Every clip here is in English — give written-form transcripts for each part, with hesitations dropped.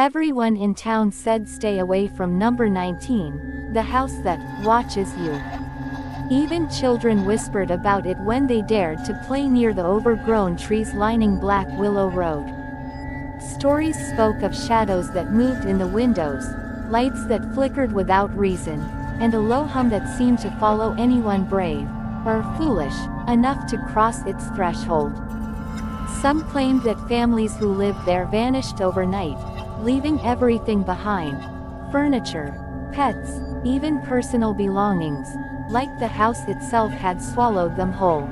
Everyone in town said stay away from number 19, the house that watches you. Even children whispered about it when they dared to play near the overgrown trees lining Black Willow Road. Stories spoke of shadows that moved in the windows, lights that flickered without reason, and a low hum that seemed to follow anyone brave, or foolish, enough to cross its threshold. Some claimed that families who lived there vanished overnight, leaving everything behind: furniture, pets, even personal belongings, like the house itself had swallowed them whole.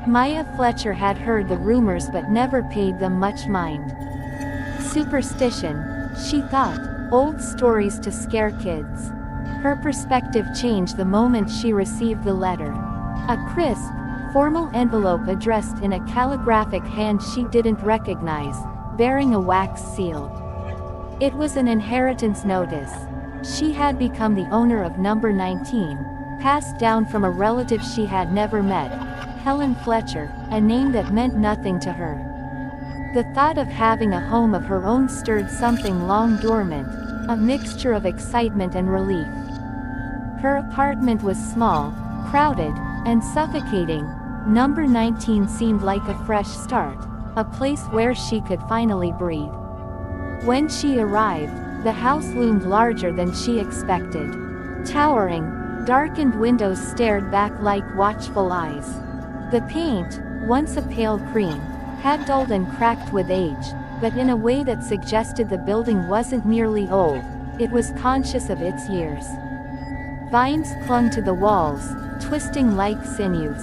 Maya Fletcher had heard the rumors but never paid them much mind. Superstition, she thought, old stories to scare kids. Her perspective changed the moment she received the letter. A crisp, formal envelope addressed in a calligraphic hand she didn't recognize, bearing a wax seal. It was an inheritance notice. She had become the owner of number 19, passed down from a relative she had never met, Helen Fletcher, a name that meant nothing to her. The thought of having a home of her own stirred something long dormant, a mixture of excitement and relief. Her apartment was small, crowded, and suffocating. Number 19 seemed like a fresh start, a place where she could finally breathe. When she arrived, the house loomed larger than she expected. Towering, darkened windows stared back like watchful eyes. The paint, once a pale cream, had dulled and cracked with age, but in a way that suggested the building wasn't merely old, it was conscious of its years. Vines clung to the walls, twisting like sinews.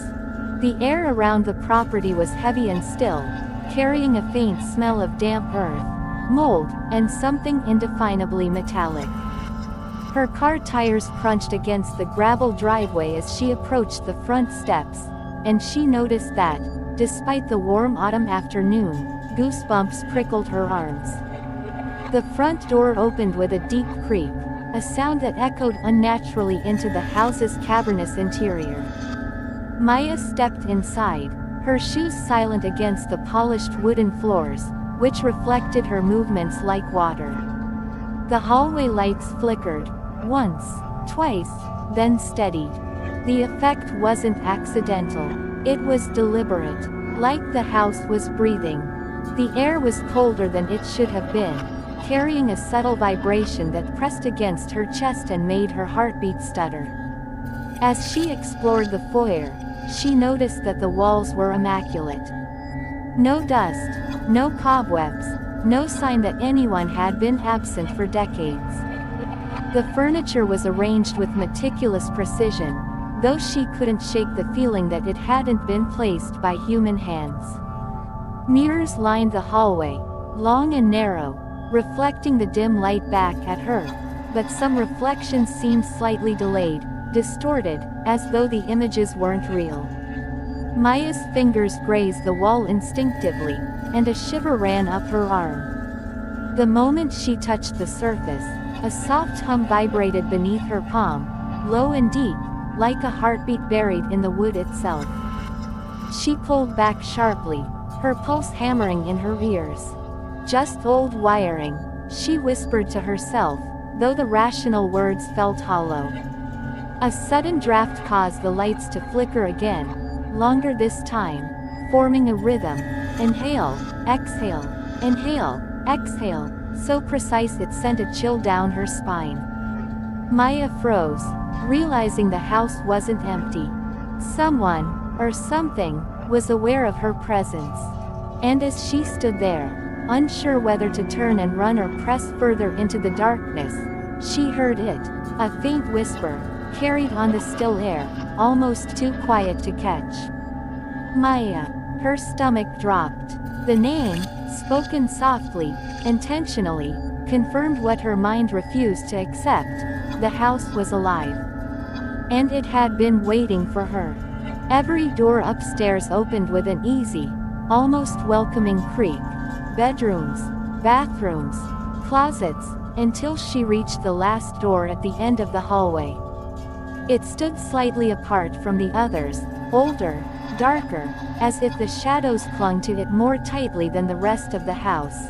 The air around the property was heavy and still, carrying a faint smell of damp earth, mold, and something indefinably metallic. Her car tires crunched against the gravel driveway as she approached the front steps, and she noticed that, despite the warm autumn afternoon, goosebumps prickled her arms. The front door opened with a deep creak, a sound that echoed unnaturally into the house's cavernous interior. Maya stepped inside, her shoes silent against the polished wooden floors, which reflected her movements like water. The hallway lights flickered, once, twice, then steadied. The effect wasn't accidental, it was deliberate, like the house was breathing. The air was colder than it should have been, carrying a subtle vibration that pressed against her chest and made her heartbeat stutter. As she explored the foyer, she noticed that the walls were immaculate. No dust, no cobwebs, no sign that anyone had been absent for decades. The furniture was arranged with meticulous precision, though she couldn't shake the feeling that it hadn't been placed by human hands. Mirrors lined the hallway, long and narrow, reflecting the dim light back at her, but some reflections seemed slightly delayed, distorted, as though the images weren't real. Maya's fingers grazed the wall instinctively, and a shiver ran up her arm. The moment she touched the surface, a soft hum vibrated beneath her palm, low and deep, like a heartbeat buried in the wood itself. She pulled back sharply, her pulse hammering in her ears. Just old wiring, she whispered to herself, though the rational words felt hollow. A sudden draft caused the lights to flicker again, longer this time, forming a rhythm: inhale, exhale, inhale, exhale, so precise it sent a chill down her spine. Maya froze, realizing the house wasn't empty. Someone, or something, was aware of her presence. And as she stood there, unsure whether to turn and run or press further into the darkness, she heard it, a faint whisper, carried on the still air, almost too quiet to catch. Maya. Her stomach dropped. The name, spoken softly, intentionally, confirmed what her mind refused to accept: the house was alive. And it had been waiting for her. Every door upstairs opened with an easy, almost welcoming creak. Bedrooms, bathrooms, closets, until she reached the last door at the end of the hallway. It stood slightly apart from the others, older, darker, as if the shadows clung to it more tightly than the rest of the house.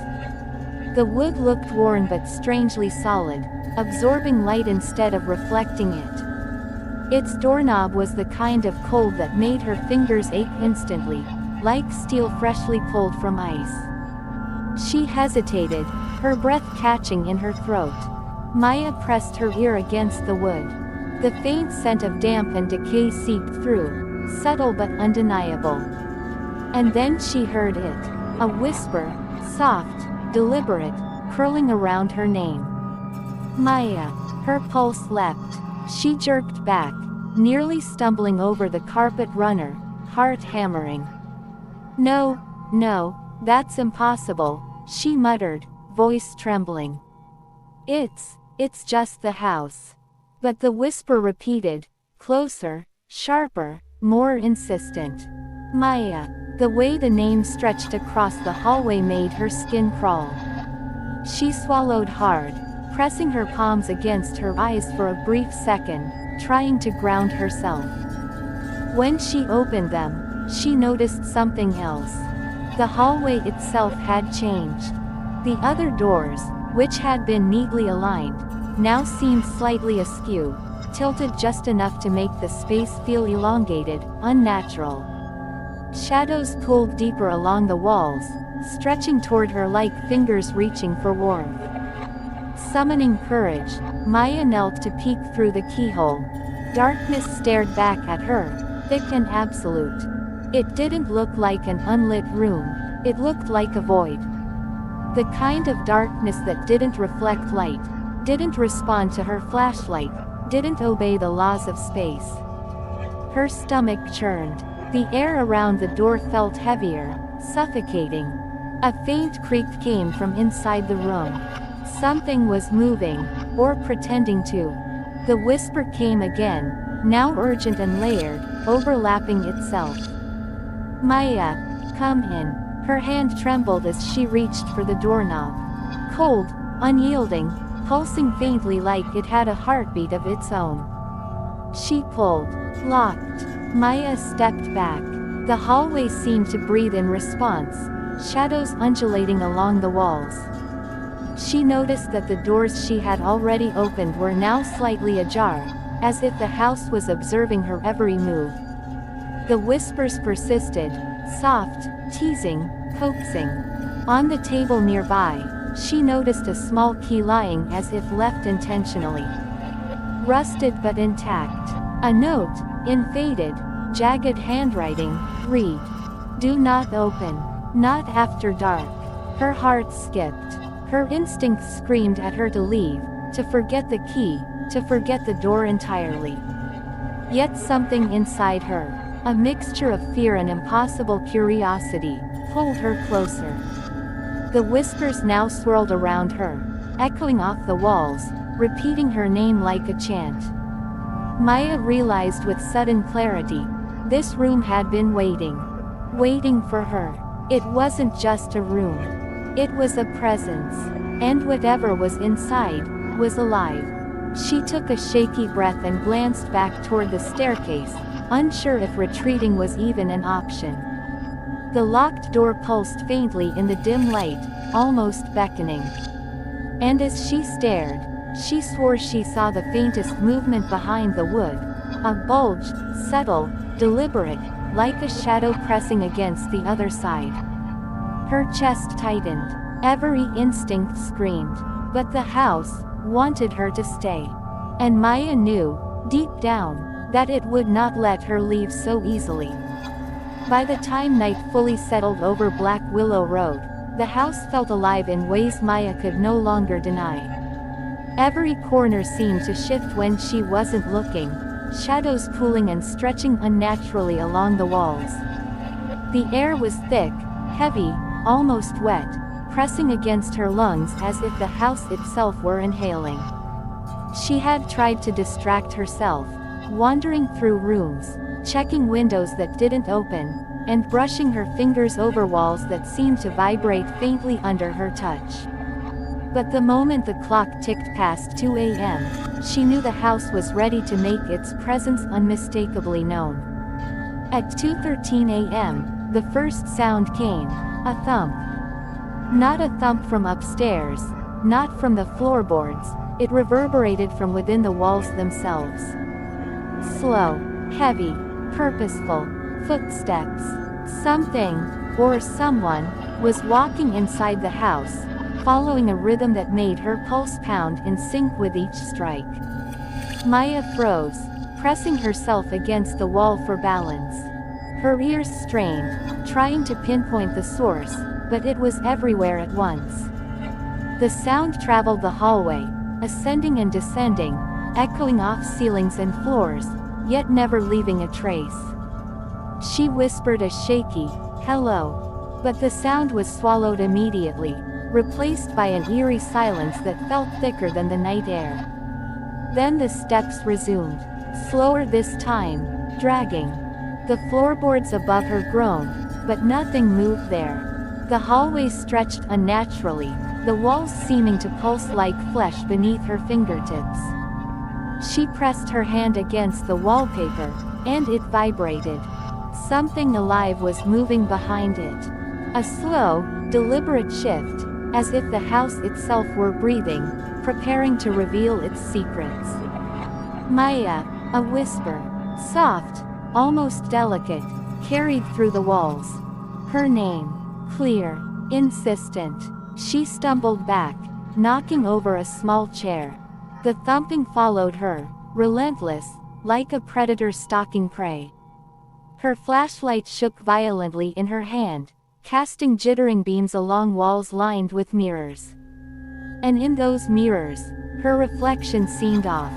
The wood looked worn but strangely solid, absorbing light instead of reflecting it. Its doorknob was the kind of cold that made her fingers ache instantly, like steel freshly pulled from ice. She hesitated, her breath catching in her throat. Maya pressed her ear against the wood. The faint scent of damp and decay seeped through, subtle but undeniable. And then she heard it. A whisper, soft, deliberate, curling around her name. Maya. Her pulse leapt. She jerked back, nearly stumbling over the carpet runner, heart hammering. No, no, that's impossible, she muttered, voice trembling. It's just the house. But the whisper repeated, closer, sharper, more insistent. Maya. The way the name stretched across the hallway made her skin crawl. She swallowed hard, pressing her palms against her eyes for a brief second, trying to ground herself. When she opened them, she noticed something else. The hallway itself had changed. The other doors, which had been neatly aligned, now seemed slightly askew, tilted just enough to make the space feel elongated, unnatural. Shadows pulled deeper along the walls, stretching toward her like fingers reaching for warmth. Summoning courage, Maya knelt to peek through the keyhole. Darkness stared back at her, thick and absolute. It didn't look like an unlit room, it looked like a void. The kind of darkness that didn't reflect light, didn't respond to her flashlight, didn't obey the laws of space. Her stomach churned. The air around the door felt heavier, suffocating. A faint creak came from inside the room. Something was moving, or pretending to. The whisper came again, now urgent and layered, overlapping itself. Maya, come in. Her hand trembled as she reached for the doorknob. Cold, unyielding, pulsing faintly like it had a heartbeat of its own. She pulled. Locked. Maya stepped back. The hallway seemed to breathe in response, shadows undulating along the walls. She noticed that the doors she had already opened were now slightly ajar, as if the house was observing her every move. The whispers persisted, soft, teasing, coaxing. On the table nearby, she noticed a small key lying as if left intentionally. Rusted but intact. A note, in faded, jagged handwriting, read. Do not open. Not after dark. Her heart skipped. Her instincts screamed at her to leave, to forget the key, to forget the door entirely. Yet something inside her, a mixture of fear and impossible curiosity, pulled her closer. The whispers now swirled around her, echoing off the walls, repeating her name like a chant. Maya realized with sudden clarity, this room had been waiting for her. It wasn't just a room. It was a presence. And whatever was inside, was alive. She took a shaky breath and glanced back toward the staircase, unsure if retreating was even an option. The locked door pulsed faintly in the dim light, almost beckoning. And as she stared, she swore she saw the faintest movement behind the wood, a bulge, subtle, deliberate, like a shadow pressing against the other side. Her chest tightened, every instinct screamed, but the house wanted her to stay. And Maya knew, deep down, that it would not let her leave so easily. By the time night fully settled over Black Willow Road, the house felt alive in ways Maya could no longer deny. Every corner seemed to shift when she wasn't looking, shadows pooling and stretching unnaturally along the walls. The air was thick, heavy, almost wet, pressing against her lungs as if the house itself were inhaling. She had tried to distract herself, wandering through rooms, checking windows that didn't open, and brushing her fingers over walls that seemed to vibrate faintly under her touch. But the moment the clock ticked past 2 a.m., she knew the house was ready to make its presence unmistakably known. At 2:13 a.m., the first sound came, a thump. Not a thump from upstairs, not from the floorboards, it reverberated from within the walls themselves. Slow, heavy, purposeful footsteps. Something, or someone, was walking inside the house, following a rhythm that made her pulse pound in sync with each strike. Maya froze, pressing herself against the wall for balance. Her ears strained, trying to pinpoint the source, but it was everywhere at once. The sound traveled the hallway, ascending and descending, echoing off ceilings and floors, yet never leaving a trace. She whispered a shaky, "Hello," but the sound was swallowed immediately, replaced by an eerie silence that felt thicker than the night air. Then the steps resumed, slower this time, dragging. The floorboards above her groaned, but nothing moved there. The hallway stretched unnaturally, the walls seeming to pulse like flesh beneath her fingertips. She pressed her hand against the wallpaper, and it vibrated. Something alive was moving behind it. A slow, deliberate shift, as if the house itself were breathing, preparing to reveal its secrets. "Maya," a whisper, soft, almost delicate, carried through the walls. Her name, clear, insistent. She stumbled back, knocking over a small chair. The thumping followed her, relentless, like a predator stalking prey. Her flashlight shook violently in her hand, casting jittering beams along walls lined with mirrors. And in those mirrors, her reflection seemed off.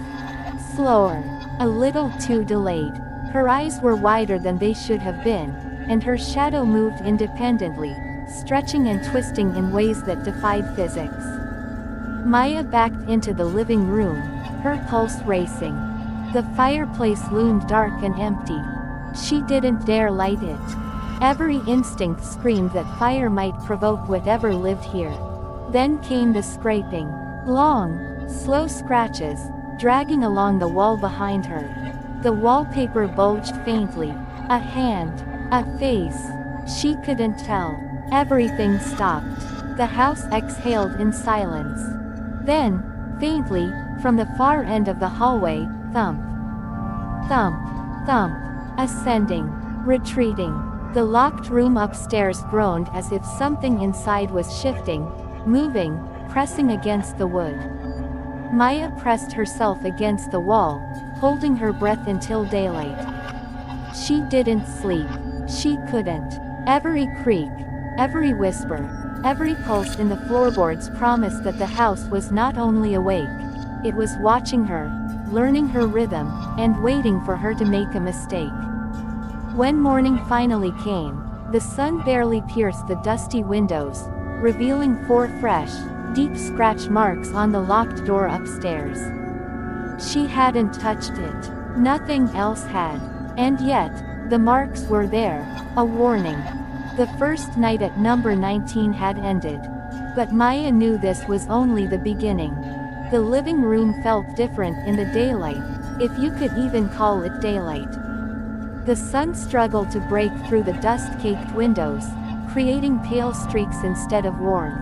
Slower, a little too delayed. Her eyes were wider than they should have been, and her shadow moved independently, stretching and twisting in ways that defied physics. Maya backed into the living room, her pulse racing. The fireplace loomed dark and empty. She didn't dare light it. Every instinct screamed that fire might provoke whatever lived here. Then came the scraping. Long, slow scratches, dragging along the wall behind her. The wallpaper bulged faintly. A hand, a face. She couldn't tell. Everything stopped. The house exhaled in silence. Then, faintly, from the far end of the hallway, thump. Thump. Thump. Ascending. Retreating. The locked room upstairs groaned as if something inside was shifting, moving, pressing against the wood. Maya pressed herself against the wall, holding her breath until daylight. She didn't sleep. She couldn't. Every creak, every whisper, every pulse in the floorboards promised that the house was not only awake, it was watching her, learning her rhythm, and waiting for her to make a mistake. When morning finally came, the sun barely pierced the dusty windows, revealing 4 fresh, deep scratch marks on the locked door upstairs. She hadn't touched it. Nothing else had. And yet, the marks were there, a warning. The first night at number 19 had ended. But Maya knew this was only the beginning. The living room felt different in the daylight, if you could even call it daylight. The sun struggled to break through the dust-caked windows, creating pale streaks instead of warmth.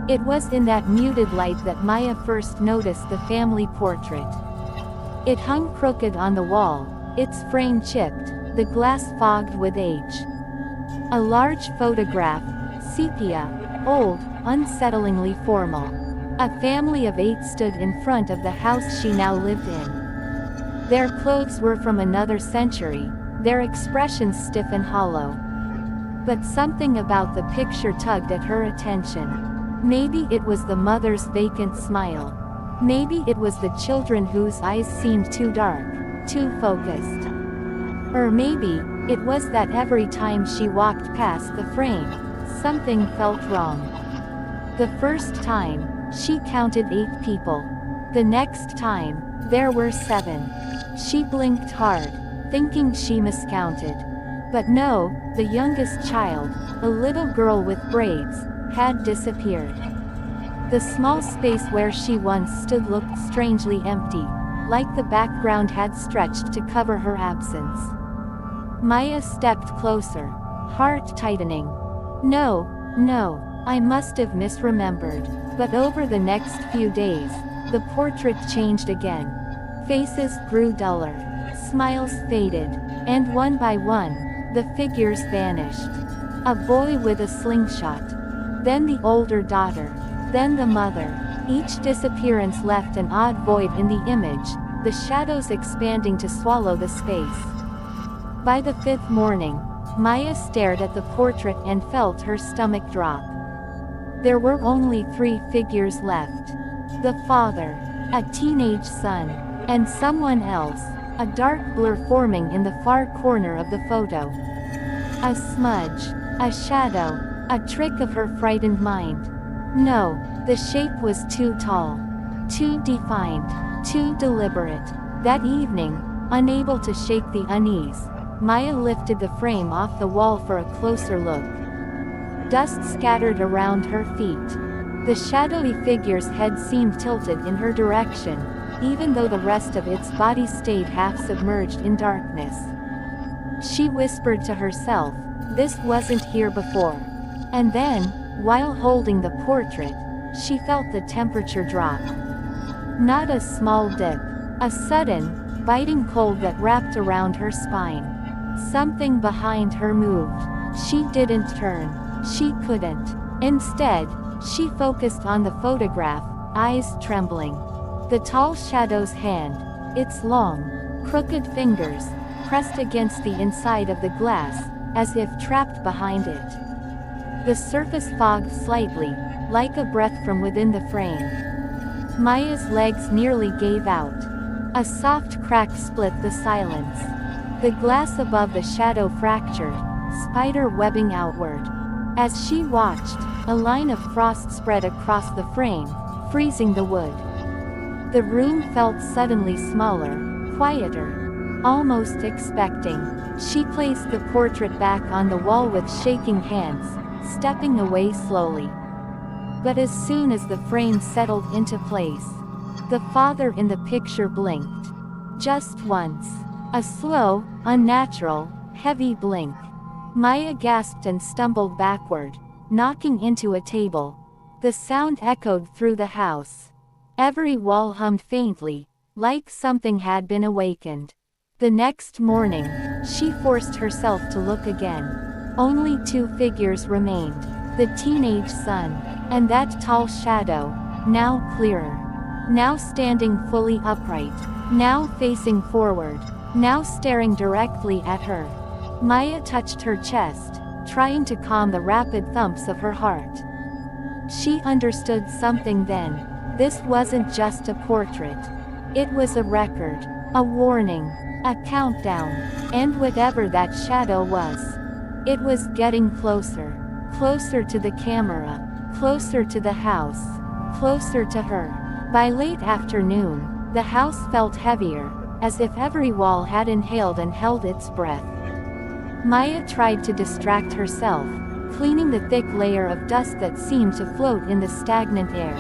It was in that muted light that Maya first noticed the family portrait. It hung crooked on the wall, its frame chipped, the glass fogged with age. A large photograph, sepia, old, unsettlingly formal. A family of 8 stood in front of the house she now lived in. Their clothes were from another century, their expressions stiff and hollow. But something about the picture tugged at her attention. Maybe it was the mother's vacant smile. Maybe it was the children whose eyes seemed too dark, too focused. Or maybe, it was that every time she walked past the frame, something felt wrong. The first time, she counted 8 people. The next time, there were 7. She blinked hard, thinking she miscounted. But no, the youngest child, a little girl with braids, had disappeared. The small space where she once stood looked strangely empty, like the background had stretched to cover her absence. Maya stepped closer, heart tightening. No, no, I must have misremembered. But over the next few days, the portrait changed again. Faces grew duller. Smiles faded. And one by one, the figures vanished. A boy with a slingshot. Then the older daughter. Then the mother. Each disappearance left an odd void in the image, the shadows expanding to swallow the space. By the fifth morning, Maya stared at the portrait and felt her stomach drop. There were only 3 figures left. The father, a teenage son, and someone else, a dark blur forming in the far corner of the photo. A smudge, a shadow, a trick of her frightened mind. No, the shape was too tall, too defined, too deliberate. That evening, unable to shake the unease, Maya lifted the frame off the wall for a closer look. Dust scattered around her feet. The shadowy figure's head seemed tilted in her direction, even though the rest of its body stayed half submerged in darkness. She whispered to herself, "This wasn't here before." And then, while holding the portrait, she felt the temperature drop. Not a small dip. A sudden, biting cold that wrapped around her spine. Something behind her moved. She didn't turn. She couldn't. Instead, she focused on the photograph, eyes trembling. The tall shadow's hand, its long, crooked fingers, pressed against the inside of the glass, as if trapped behind it. The surface fogged slightly, like a breath from within the frame. Maya's legs nearly gave out. A soft crack split the silence. The glass above the shadow fractured, spider webbing outward. As she watched, a line of frost spread across the frame, freezing the wood. The room felt suddenly smaller, quieter. Almost expecting, she placed the portrait back on the wall with shaking hands, stepping away slowly. But as soon as the frame settled into place, the father in the picture blinked. Just once. A slow, unnatural, heavy blink. Maya gasped and stumbled backward, knocking into a table. The sound echoed through the house. Every wall hummed faintly, like something had been awakened. The next morning, she forced herself to look again. Only 2 figures remained. The teenage son, and that tall shadow, now clearer. Now standing fully upright. Now facing forward. Now staring directly at her. Maya touched her chest, trying to calm the rapid thumps of her heart. She understood something then. This wasn't just a portrait. It was a record, a warning, a countdown, and whatever that shadow was. It was getting closer. Closer to the camera. Closer to the house. Closer to her. By late afternoon, the house felt heavier, as if every wall had inhaled and held its breath. Maya tried to distract herself, cleaning the thick layer of dust that seemed to float in the stagnant air.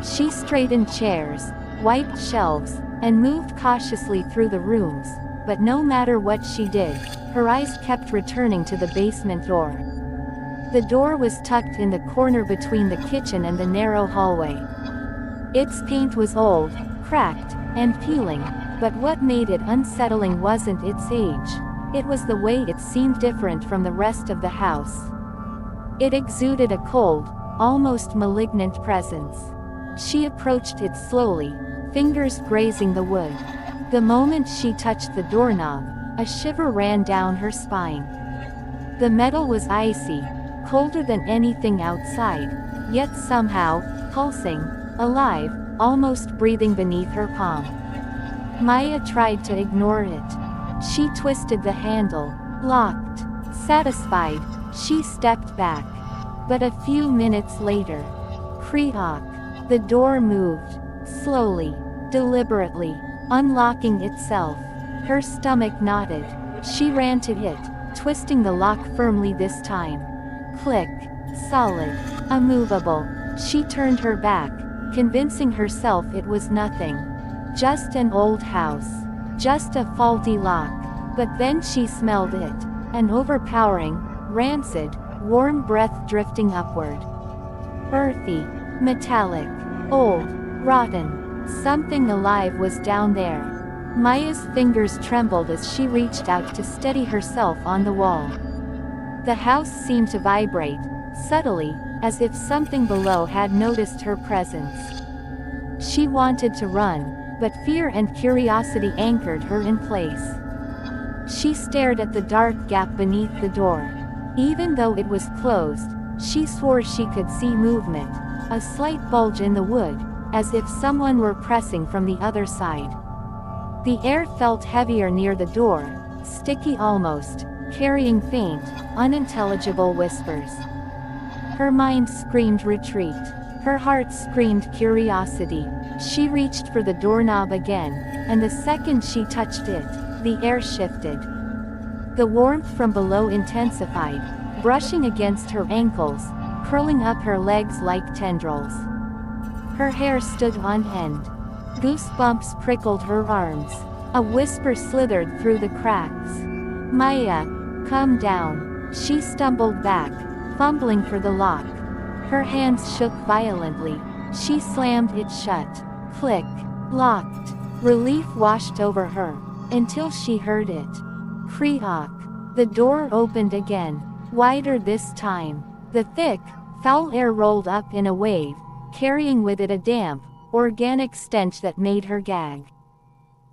She straightened chairs, wiped shelves, and moved cautiously through the rooms, but no matter what she did, her eyes kept returning to the basement door. The door was tucked in the corner between the kitchen and the narrow hallway. Its paint was old, cracked, and peeling, but what made it unsettling wasn't its age. It was the way it seemed different from the rest of the house. It exuded a cold, almost malignant presence. She approached it slowly, fingers grazing the wood. The moment she touched the doorknob, a shiver ran down her spine. The metal was icy, colder than anything outside, yet somehow, pulsing, alive, almost breathing beneath her palm. Maya tried to ignore it. She twisted the handle, locked. Satisfied, she stepped back. But a few minutes later, creak, the door moved, slowly, deliberately, unlocking itself. Her stomach knotted. She ran to it, twisting the lock firmly this time. Click. Solid. Immovable. She turned her back, convincing herself it was nothing. Just an old house. Just a faulty lock. But then she smelled it. An overpowering, rancid, warm breath drifting upward. Earthy, metallic, old, rotten. Something alive was down there. Maya's fingers trembled as she reached out to steady herself on the wall. The house seemed to vibrate, subtly, as if something below had noticed her presence. She wanted to run, but fear and curiosity anchored her in place. She stared at the dark gap beneath the door. Even though it was closed, she swore she could see movement, a slight bulge in the wood, as if someone were pressing from the other side. The air felt heavier near the door, sticky almost, carrying faint, unintelligible whispers. Her mind screamed retreat. Her heart screamed curiosity. She reached for the doorknob again, and the second she touched it, the air shifted. The warmth from below intensified, brushing against her ankles, curling up her legs like tendrils. Her hair stood on end. Goosebumps prickled her arms. A whisper slithered through the cracks. "Maya, come down." She stumbled back, fumbling for the lock. Her hands shook violently. She slammed it shut. Click. Locked. Relief washed over her, until she heard it. Creak. The door opened again, wider this time. The thick, foul air rolled up in a wave, carrying with it a damp, organic stench that made her gag.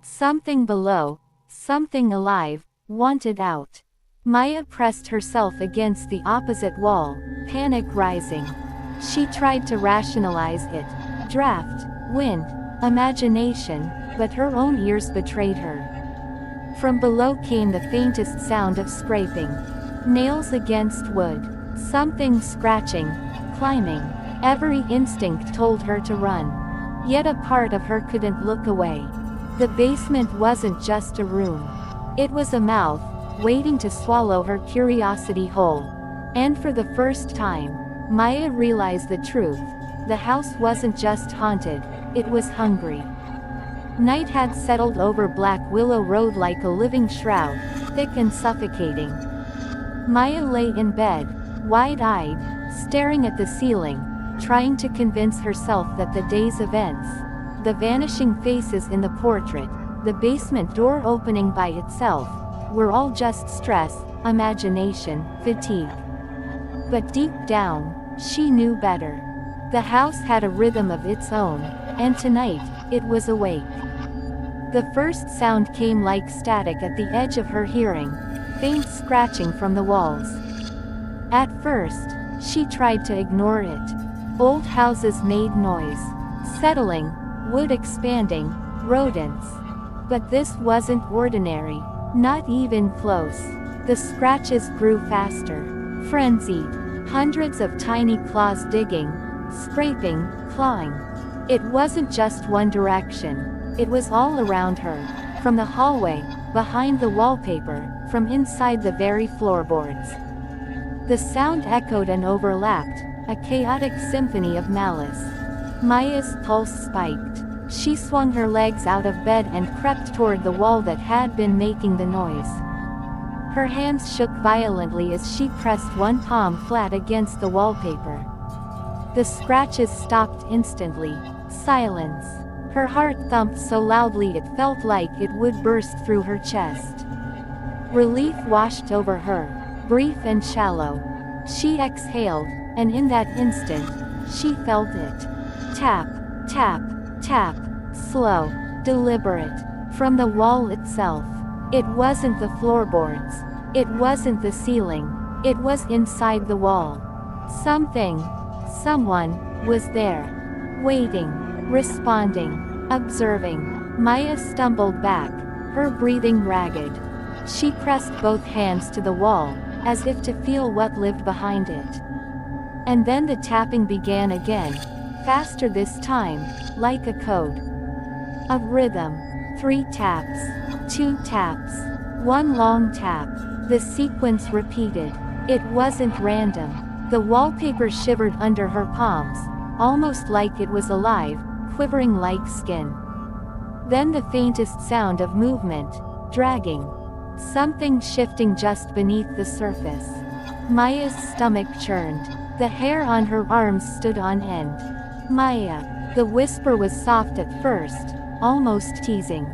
Something below, something alive, wanted out. Maya pressed herself against the opposite wall, panic rising. She tried to rationalize it. Draft, wind, imagination, but her own ears betrayed her. From below came the faintest sound of scraping. Nails against wood. Something scratching, climbing. Every instinct told her to run. Yet a part of her couldn't look away. The basement wasn't just a room. It was a mouth, waiting to swallow her curiosity whole. And for the first time, Maya realized the truth. The house wasn't just haunted, it was hungry. Night had settled over Black Willow Road like a living shroud, thick and suffocating. Maya lay in bed, wide-eyed, staring at the ceiling, trying to convince herself that the day's events, the vanishing faces in the portrait, the basement door opening by itself, were all just stress, imagination, fatigue. But deep down, she knew better. The house had a rhythm of its own, and tonight, it was awake. The first sound came like static at the edge of her hearing, faint scratching from the walls. At first, she tried to ignore it. Old houses made noise. Settling, wood expanding, rodents. But this wasn't ordinary, not even close. The scratches grew faster, frenzied, hundreds of tiny claws digging, scraping, clawing. It wasn't just one direction, it was all around her, from the hallway, behind the wallpaper, from inside the very floorboards. The sound echoed and overlapped, a chaotic symphony of malice. Maya's pulse spiked. She swung her legs out of bed and crept toward the wall that had been making the noise. Her hands shook violently as she pressed one palm flat against the wallpaper. The scratches stopped instantly. Silence. Her heart thumped so loudly it felt like it would burst through her chest. Relief washed over her, brief and shallow. She exhaled, and in that instant, she felt it. Tap, tap, tap, slow, deliberate, from the wall itself. It wasn't the floorboards. It wasn't the ceiling. It was inside the wall. Something, someone, was there. Waiting, responding, observing. Maya stumbled back, her breathing ragged. She pressed both hands to the wall, as if to feel what lived behind it. And then the tapping began again, faster this time, like a code. A rhythm. 3 taps. 2 taps. 1 long tap. The sequence repeated. It wasn't random. The wallpaper shivered under her palms, almost like it was alive, quivering like skin. Then the faintest sound of movement, dragging. Something shifting just beneath the surface. Maya's stomach churned. The hair on her arms stood on end. Maya. The whisper was soft at first, almost teasing.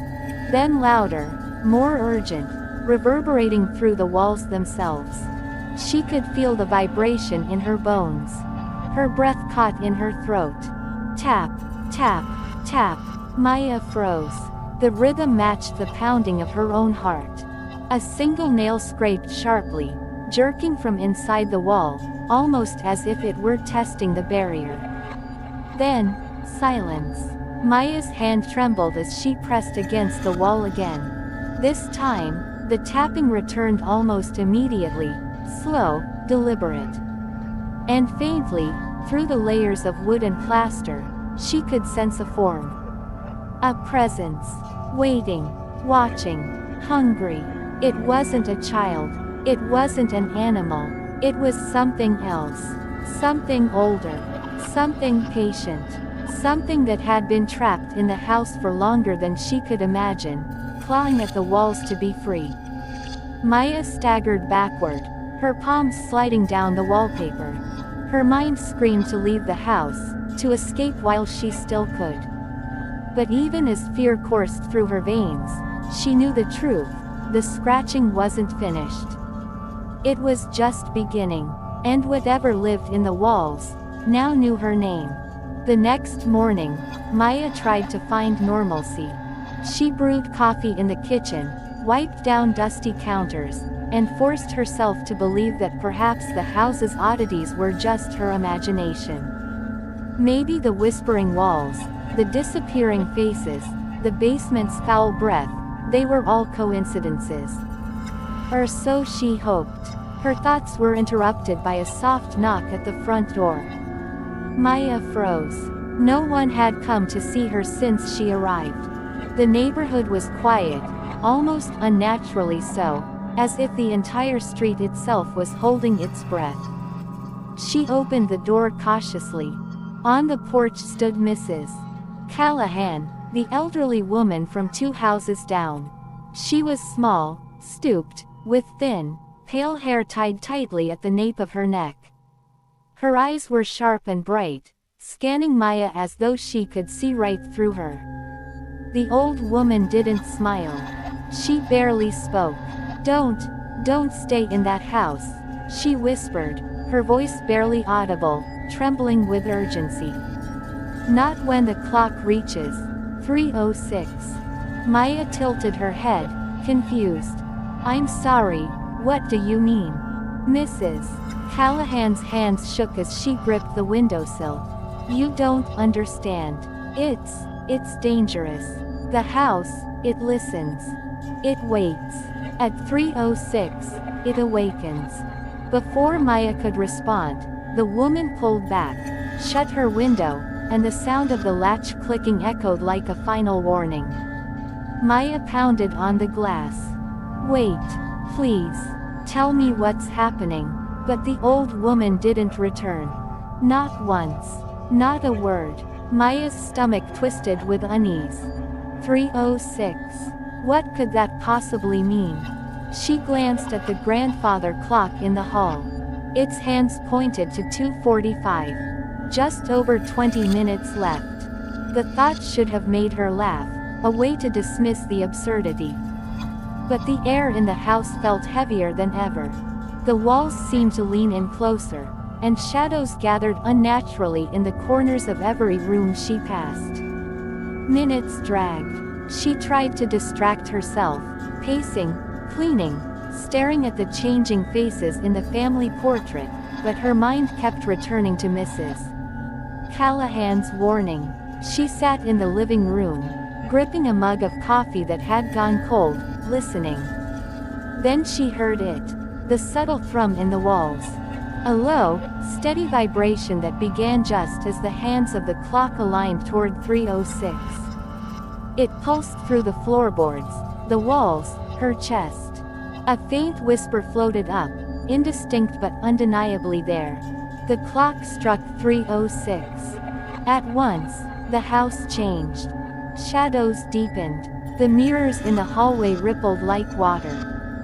Then louder, more urgent, reverberating through the walls themselves. She could feel the vibration in her bones. Her breath caught in her throat. Tap, tap, tap. Maya froze. The rhythm matched the pounding of her own heart. A single nail scraped sharply, jerking from inside the wall, almost as if it were testing the barrier. Then, silence. Maya's hand trembled as she pressed against the wall again. This time, the tapping returned almost immediately, slow, deliberate. And faintly, through the layers of wood and plaster, she could sense a form. A presence. Waiting. Watching. Hungry. It wasn't a child. It wasn't an animal. It was something else. Something older. Something patient. Something that had been trapped in the house for longer than she could imagine, clawing at the walls to be free. Maya staggered backward, her palms sliding down the wallpaper. Her mind screamed to leave the house, to escape while she still could. But even as fear coursed through her veins, she knew the truth: the scratching wasn't finished. It was just beginning, and whatever lived in the walls now knew her name. The next morning, Maya tried to find normalcy. She brewed coffee in the kitchen, wiped down dusty counters, and forced herself to believe that perhaps the house's oddities were just her imagination. Maybe the whispering walls, the disappearing faces, the basement's foul breath, they were all coincidences. Or so she hoped. Her thoughts were interrupted by a soft knock at the front door. Maya froze. No one had come to see her since she arrived. The neighborhood was quiet, almost unnaturally so, as if the entire street itself was holding its breath. She opened the door cautiously. On the porch stood Mrs. Callahan, the elderly woman from 2 houses down. She was small, stooped, with thin, pale hair tied tightly at the nape of her neck. Her eyes were sharp and bright, scanning Maya as though she could see right through her. The old woman didn't smile. She barely spoke. Don't stay in that house," she whispered, her voice barely audible, trembling with urgency. "Not when the clock reaches 3:06. Maya tilted her head, confused. "I'm sorry, what do you mean?" Mrs. Callahan's hands shook as she gripped the windowsill. "You don't understand. It's dangerous. The house, it listens. It waits. At 3:06, it awakens." Before Maya could respond, the woman pulled back, shut her window, and the sound of the latch clicking echoed like a final warning. Maya pounded on the glass. "Wait, please. Tell me what's happening." But the old woman didn't return. Not once. Not a word. Maya's stomach twisted with unease. 3:06. What could that possibly mean? She glanced at the grandfather clock in the hall. Its hands pointed to 2:45. Just over 20 minutes left. The thought should have made her laugh, a way to dismiss the absurdity. But the air in the house felt heavier than ever. The walls seemed to lean in closer, and shadows gathered unnaturally in the corners of every room she passed. Minutes dragged. She tried to distract herself, pacing, cleaning, staring at the changing faces in the family portrait, but her mind kept returning to Mrs. Callahan's warning. She sat in the living room, gripping a mug of coffee that had gone cold, listening. Then she heard it. The subtle thrum in the walls. A low, steady vibration that began just as the hands of the clock aligned toward 3:06. It pulsed through the floorboards, the walls, her chest. A faint whisper floated up, indistinct but undeniably there. The clock struck 3:06. At once, the house changed. Shadows deepened. The mirrors in the hallway rippled like water.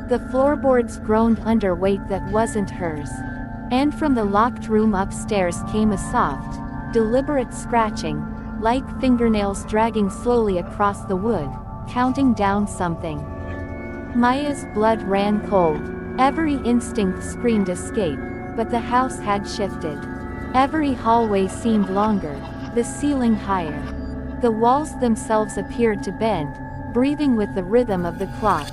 The floorboards groaned under weight that wasn't hers. And from the locked room upstairs came a soft, deliberate scratching, like fingernails dragging slowly across the wood, counting down something. Maya's blood ran cold. Every instinct screamed escape, but the house had shifted. Every hallway seemed longer, the ceiling higher. The walls themselves appeared to bend, breathing with the rhythm of the clock.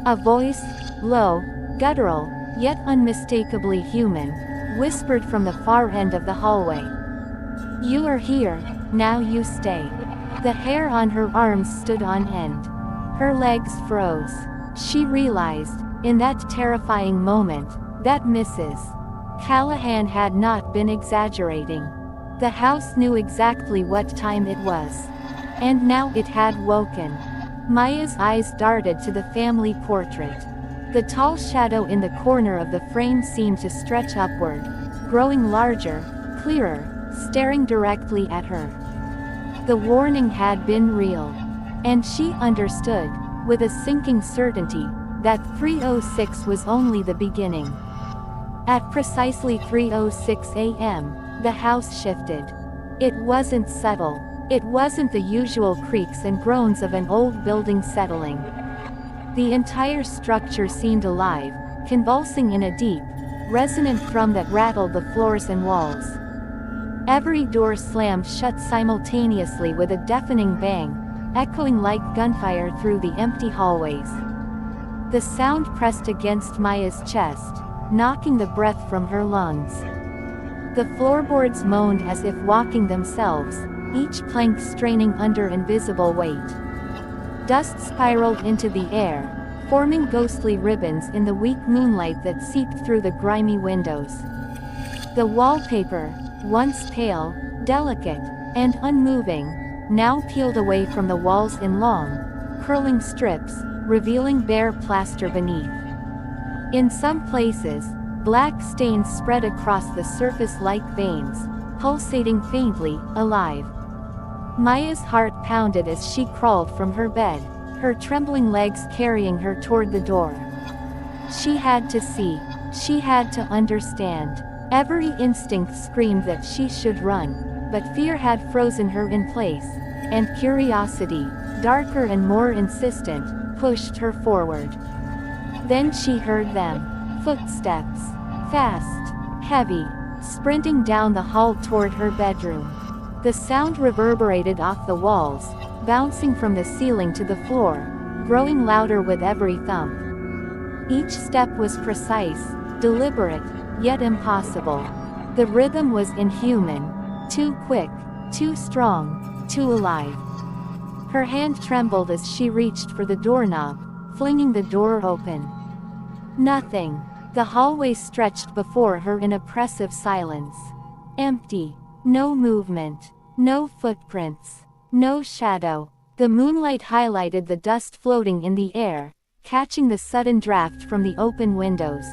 A voice, low, guttural, yet unmistakably human, whispered from the far end of the hallway. "You are here, now you stay." The hair on her arms stood on end. Her legs froze. She realized, in that terrifying moment, that Mrs. Callahan had not been exaggerating. The house knew exactly what time it was. And now it had woken. Maya's eyes darted to the family portrait. The tall shadow in the corner of the frame seemed to stretch upward, growing larger, clearer, staring directly at her. The warning had been real. And she understood, with a sinking certainty, that 3:06 was only the beginning. At precisely 3:06 a.m., the house shifted. It wasn't subtle. It wasn't the usual creaks and groans of an old building settling. The entire structure seemed alive, convulsing in a deep, resonant thrum that rattled the floors and walls. Every door slammed shut simultaneously with a deafening bang, echoing like gunfire through the empty hallways. The sound pressed against Maya's chest, knocking the breath from her lungs. The floorboards moaned as if walking themselves, each plank straining under invisible weight. Dust spiraled into the air, forming ghostly ribbons in the weak moonlight that seeped through the grimy windows. The wallpaper, once pale, delicate, and unmoving, now peeled away from the walls in long, curling strips, revealing bare plaster beneath. In some places, black stains spread across the surface like veins, pulsating faintly, alive. Maya's heart pounded as she crawled from her bed, her trembling legs carrying her toward the door. She had to see. She had to understand. Every instinct screamed that she should run, but fear had frozen her in place, and curiosity, darker and more insistent, pushed her forward. Then she heard them. Footsteps. Fast. Heavy. Sprinting down the hall toward her bedroom. The sound reverberated off the walls, bouncing from the ceiling to the floor, growing louder with every thump. Each step was precise, deliberate, yet impossible. The rhythm was inhuman, too quick, too strong, too alive. Her hand trembled as she reached for the doorknob, flinging the door open. Nothing. The hallway stretched before her in oppressive silence. Empty. No movement. No footprints. No shadow. The moonlight highlighted the dust floating in the air, catching the sudden draft from the open windows.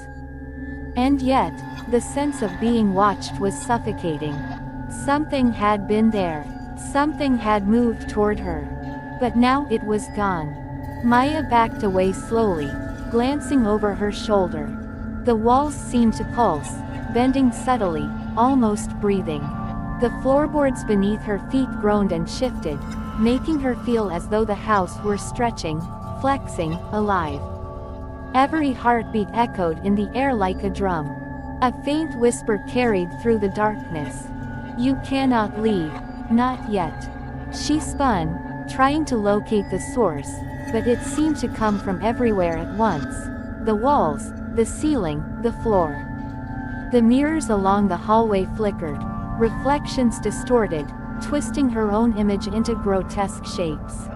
And yet, the sense of being watched was suffocating. Something had been there. Something had moved toward her. But now it was gone. Maya backed away slowly, glancing over her shoulder. The walls seemed to pulse, bending subtly, almost breathing. The floorboards beneath her feet groaned and shifted, making her feel as though the house were stretching, flexing, alive. Every heartbeat echoed in the air like a drum. A faint whisper carried through the darkness. "You cannot leave, not yet." She spun, trying to locate the source, but it seemed to come from everywhere at once. The walls, the ceiling, the floor. The mirrors along the hallway flickered, reflections distorted, twisting her own image into grotesque shapes.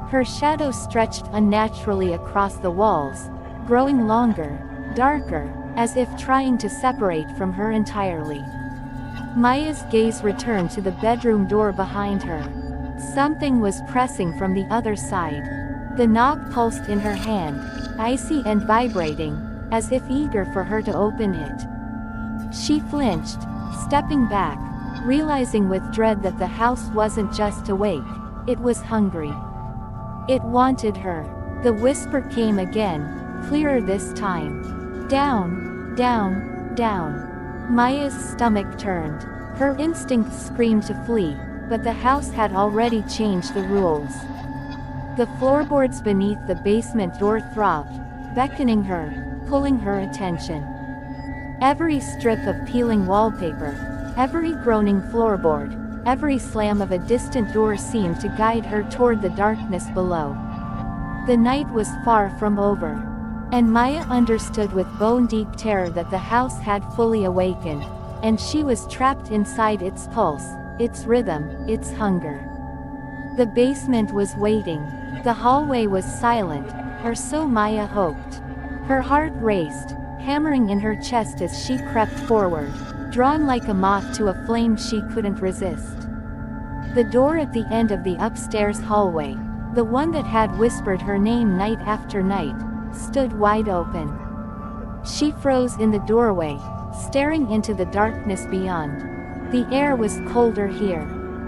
Her shadow stretched unnaturally across the walls, growing longer, darker, as if trying to separate from her entirely. Maya's gaze returned to the bedroom door behind her. Something was pressing from the other side. The knob pulsed in her hand, icy and vibrating, as if eager for her to open it. She flinched, stepping back, realizing with dread that the house wasn't just awake, it was hungry. It wanted her. The whisper came again, clearer this time. "Down, down, down. Maya's stomach turned. Her instincts screamed to flee, but the house had already changed the rules. The floorboards beneath the basement door throbbed, beckoning her, pulling her attention. Every strip of peeling wallpaper, every groaning floorboard, every slam of a distant door seemed to guide her toward the darkness below. The night was far from over, and Maya understood with bone-deep terror that the house had fully awakened, and she was trapped inside its pulse, its rhythm, its hunger. The basement was waiting. The hallway was silent, or so Maya hoped. Her heart raced, hammering in her chest as she crept forward, drawn like a moth to a flame she couldn't resist. The door at the end of the upstairs hallway, the one that had whispered her name night after night, stood wide open. She froze in the doorway, staring into the darkness beyond. The air was colder here.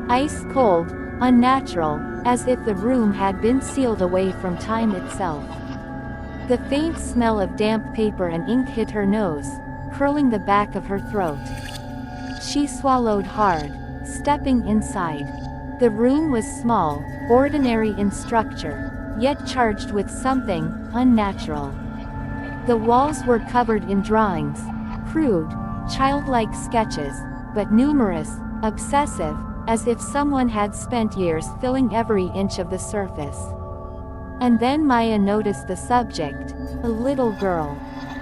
Ice cold, unnatural, as if the room had been sealed away from time itself. The faint smell of damp paper and ink hit her nose, curling the back of her throat. She swallowed hard, stepping inside. The room was small, ordinary in structure, yet charged with something unnatural. The walls were covered in drawings, crude, childlike sketches, but numerous, obsessive, as if someone had spent years filling every inch of the surface. And then Maya noticed the subject, a little girl.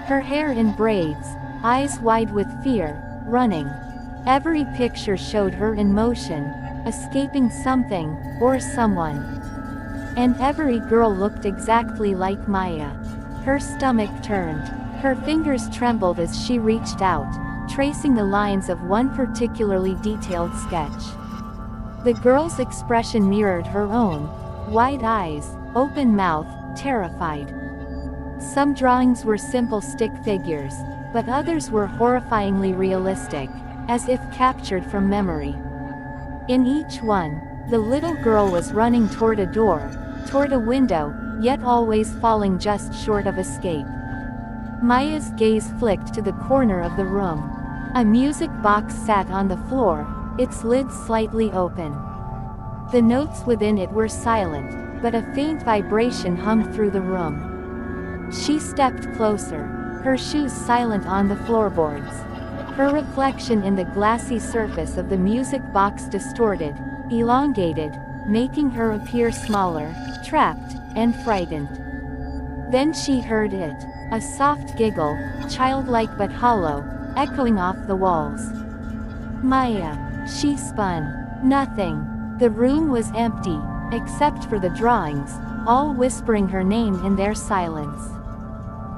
Her hair in braids, eyes wide with fear, running. Every picture showed her in motion, escaping something, or someone. And every girl looked exactly like Maya. Her stomach turned. Her fingers trembled as she reached out, tracing the lines of one particularly detailed sketch. The girl's expression mirrored her own, wide eyes, open mouth, terrified. Some drawings were simple stick figures, but others were horrifyingly realistic, as if captured from memory. In each one, the little girl was running toward a door, toward a window, yet always falling just short of escape. Maya's gaze flicked to the corner of the room. A music box sat on the floor, its lid slightly open. The notes within it were silent, but a faint vibration hummed through the room. She stepped closer, her shoes silent on the floorboards. Her reflection in the glassy surface of the music box distorted, elongated, making her appear smaller, trapped, and frightened. Then she heard it, a soft giggle, childlike but hollow, echoing off the walls. Maya. She spun. Nothing. The room was empty, except for the drawings, all whispering her name in their silence.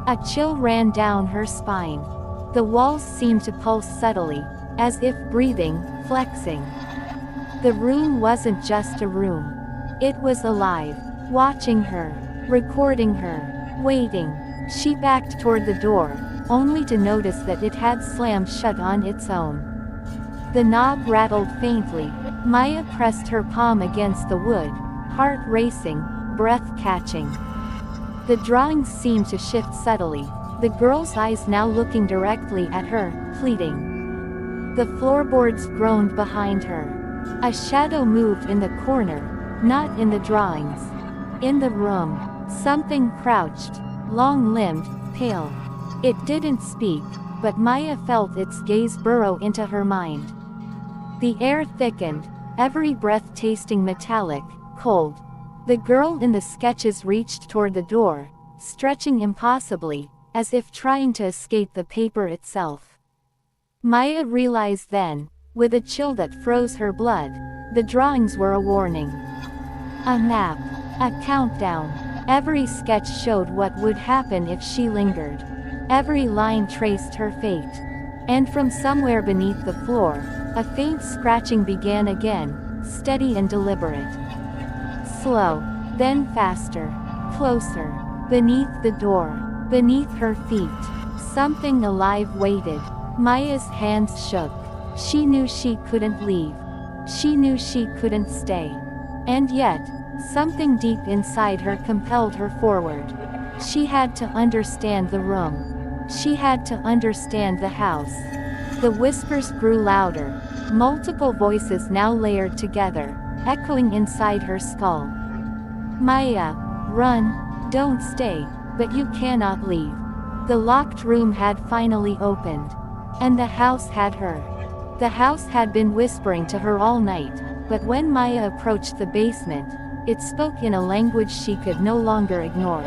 A chill ran down her spine. The walls seemed to pulse subtly, as if breathing, flexing. The room wasn't just a room. It was alive, watching her, recording her, waiting. She backed toward the door, only to notice that it had slammed shut on its own. The knob rattled faintly. Maya pressed her palm against the wood, heart racing, breath catching. The drawings seemed to shift subtly, the girl's eyes now looking directly at her, pleading. The floorboards groaned behind her. A shadow moved in the corner, not in the drawings. In the room, something crouched, long-limbed, pale. It didn't speak, but Maya felt its gaze burrow into her mind. The air thickened, every breath tasting metallic, cold. The girl in the sketches reached toward the door, stretching impossibly, as if trying to escape the paper itself. Maya realized then, with a chill that froze her blood, the drawings were a warning. A map. A countdown. Every sketch showed what would happen if she lingered. Every line traced her fate. And from somewhere beneath the floor, a faint scratching began again, steady and deliberate. Slow, then faster, closer. Beneath the door, beneath her feet, something alive waited. Maya's hands shook. She knew she couldn't leave. She knew she couldn't stay. And yet, something deep inside her compelled her forward. She had to understand the room. She had to understand the house. The whispers grew louder. Multiple voices now layered together, echoing inside her skull. Maya, run, don't stay, but you cannot leave. The locked room had finally opened. And the house had her. The house had been whispering to her all night, but when Maya approached the basement, it spoke in a language she could no longer ignore.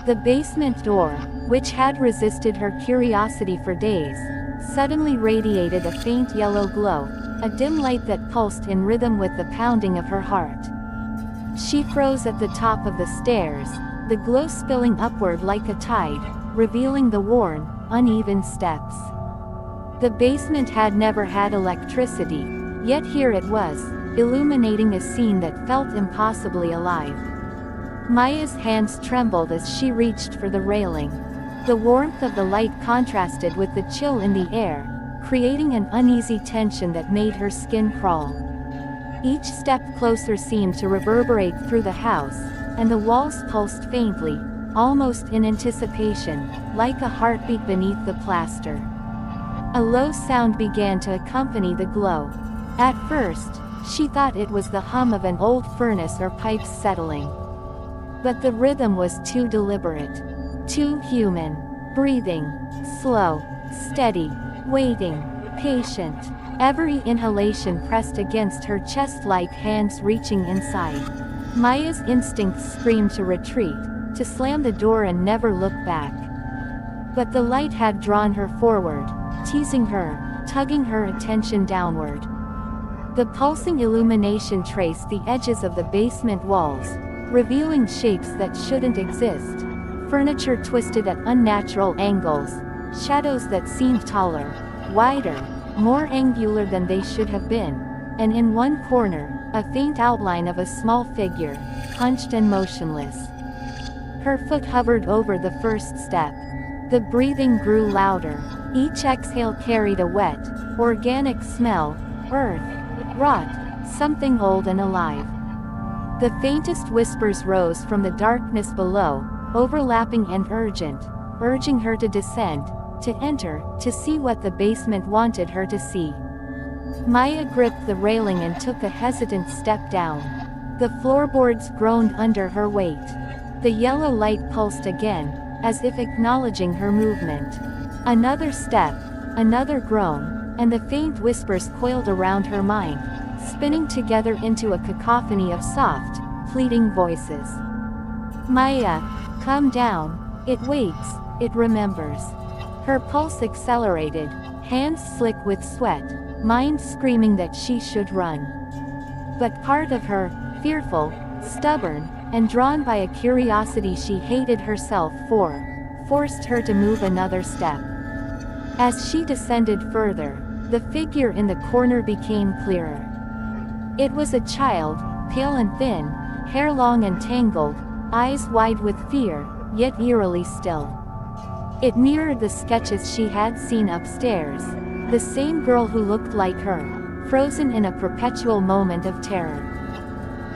The basement door, which had resisted her curiosity for days, suddenly radiated a faint yellow glow, a dim light that pulsed in rhythm with the pounding of her heart. She froze at the top of the stairs, the glow spilling upward like a tide, revealing the worn, uneven steps. The basement had never had electricity, yet here it was, illuminating a scene that felt impossibly alive. Maya's hands trembled as she reached for the railing. The warmth of the light contrasted with the chill in the air, creating an uneasy tension that made her skin crawl. Each step closer seemed to reverberate through the house, and the walls pulsed faintly, almost in anticipation, like a heartbeat beneath the plaster. A low sound began to accompany the glow. At first, she thought it was the hum of an old furnace or pipes settling. But the rhythm was too deliberate. Too human. Breathing. Slow. Steady. Waiting. Patient. Every inhalation pressed against her chest like hands reaching inside. Maya's instincts screamed to retreat, to slam the door and never look back. But the light had drawn her forward, teasing her, tugging her attention downward. The pulsing illumination traced the edges of the basement walls, revealing shapes that shouldn't exist. Furniture twisted at unnatural angles, shadows that seemed taller, wider, more angular than they should have been, and in one corner, a faint outline of a small figure, hunched and motionless. Her foot hovered over the first step. The breathing grew louder. Each exhale carried a wet, organic smell, earth, rot, something old and alive. The faintest whispers rose from the darkness below, overlapping and urgent, urging her to descend, to enter, to see what the basement wanted her to see. Maya gripped the railing and took a hesitant step down. The floorboards groaned under her weight. The yellow light pulsed again, as if acknowledging her movement. Another step, another groan, and the faint whispers coiled around her mind, spinning together into a cacophony of soft, pleading voices. Maya, come down, it waits, it remembers. Her pulse accelerated, hands slick with sweat, mind screaming that she should run. But part of her, fearful, stubborn, and drawn by a curiosity she hated herself for, forced her to move another step. As she descended further, the figure in the corner became clearer. It was a child, pale and thin, hair long and tangled, eyes wide with fear, yet eerily still. It mirrored the sketches she had seen upstairs, the same girl who looked like her, frozen in a perpetual moment of terror.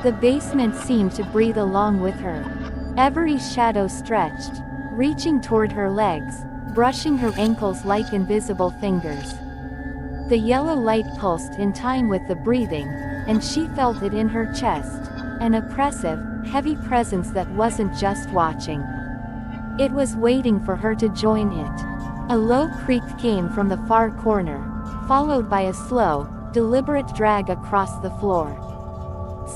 The basement seemed to breathe along with her. Every shadow stretched, reaching toward her legs, brushing her ankles like invisible fingers. The yellow light pulsed in time with the breathing, and she felt it in her chest, an oppressive, heavy presence that wasn't just watching. It was waiting for her to join it. A low creak came from the far corner, followed by a slow, deliberate drag across the floor.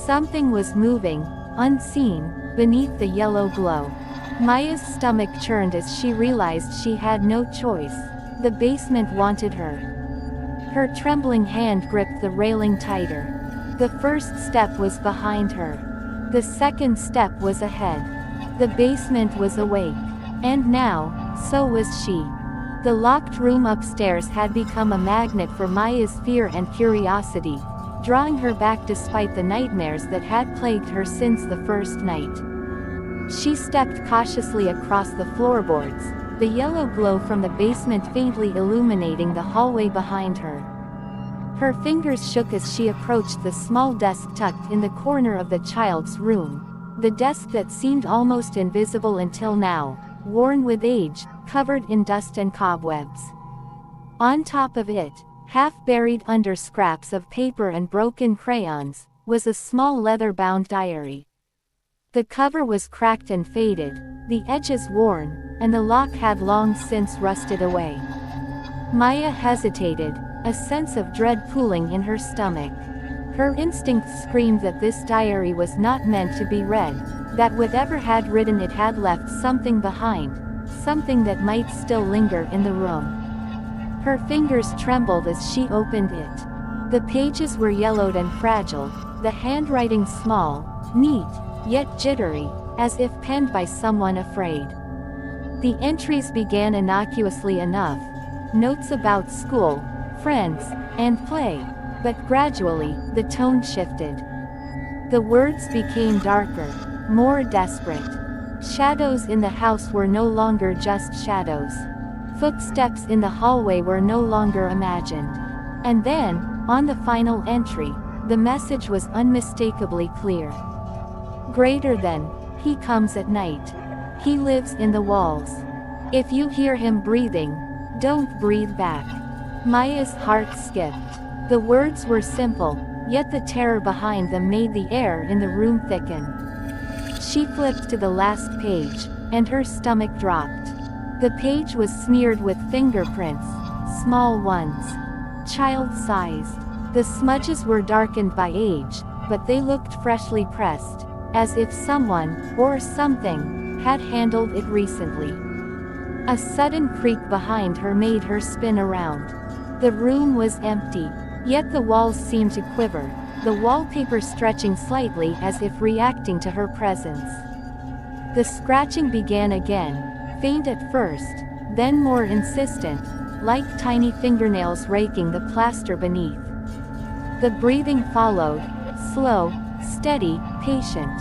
Something was moving, unseen, beneath the yellow glow. Maya's stomach churned as she realized she had no choice. The basement wanted her. Her trembling hand gripped the railing tighter. The first step was behind her. The second step was ahead. The basement was awake. And now, so was she. The locked room upstairs had become a magnet for Maya's fear and curiosity, drawing her back despite the nightmares that had plagued her since the first night. She stepped cautiously across the floorboards, the yellow glow from the basement faintly illuminating the hallway behind her. Her fingers shook as she approached the small desk tucked in the corner of the child's room, the desk that seemed almost invisible until now, worn with age, covered in dust and cobwebs. On top of it, half buried under scraps of paper and broken crayons, was a small leather-bound diary. The cover was cracked and faded, the edges worn, and the lock had long since rusted away. Maya hesitated, a sense of dread pooling in her stomach. Her instincts screamed that this diary was not meant to be read, that whatever had written it had left something behind, something that might still linger in the room. Her fingers trembled as she opened it. The pages were yellowed and fragile, the handwriting small, neat, yet jittery, as if penned by someone afraid. The entries began innocuously enough, notes about school, friends, and play, but gradually, the tone shifted. The words became darker, more desperate. Shadows in the house were no longer just shadows. Footsteps in the hallway were no longer imagined. And then, on the final entry, the message was unmistakably clear. Greater than, he comes at night. He lives in the walls. If you hear him breathing, don't breathe back. Maya's heart skipped. The words were simple, yet the terror behind them made the air in the room thicken. She flipped to the last page, and her stomach dropped. The page was smeared with fingerprints, small ones, child-sized. The smudges were darkened by age, but they looked freshly pressed, as if someone, or something, had handled it recently. A sudden creak behind her made her spin around. The room was empty, yet the walls seemed to quiver, the wallpaper stretching slightly as if reacting to her presence. The scratching began again, faint at first, then more insistent, like tiny fingernails raking the plaster beneath. The breathing followed, slow, steady, patient.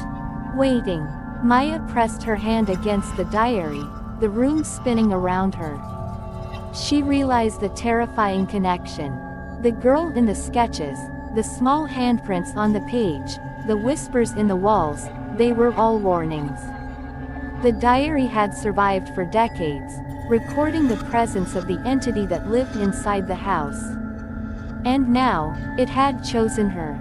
Waiting. Maya pressed her hand against the diary, the room spinning around her. She realized the terrifying connection. The girl in the sketches, the small handprints on the page, the whispers in the walls, they were all warnings. The diary had survived for decades, recording the presence of the entity that lived inside the house. And now, it had chosen her.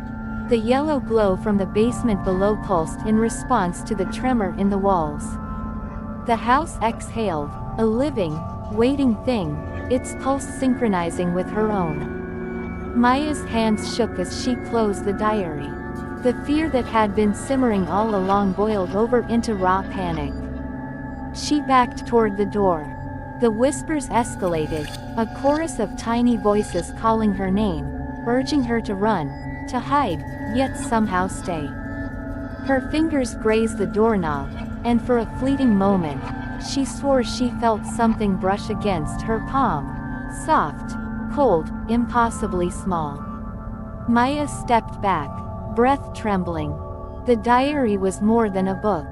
The yellow glow from the basement below pulsed in response to the tremor in the walls. The house exhaled, a living, waiting thing, its pulse synchronizing with her own. Maya's hands shook as she closed the diary. The fear that had been simmering all along boiled over into raw panic. She backed toward the door. The whispers escalated, a chorus of tiny voices calling her name, urging her to run, to hide, yet somehow stay. Her fingers grazed the doorknob, and for a fleeting moment, she swore she felt something brush against her palm. Soft, cold, impossibly small. Maya stepped back, breath trembling. The diary was more than a book.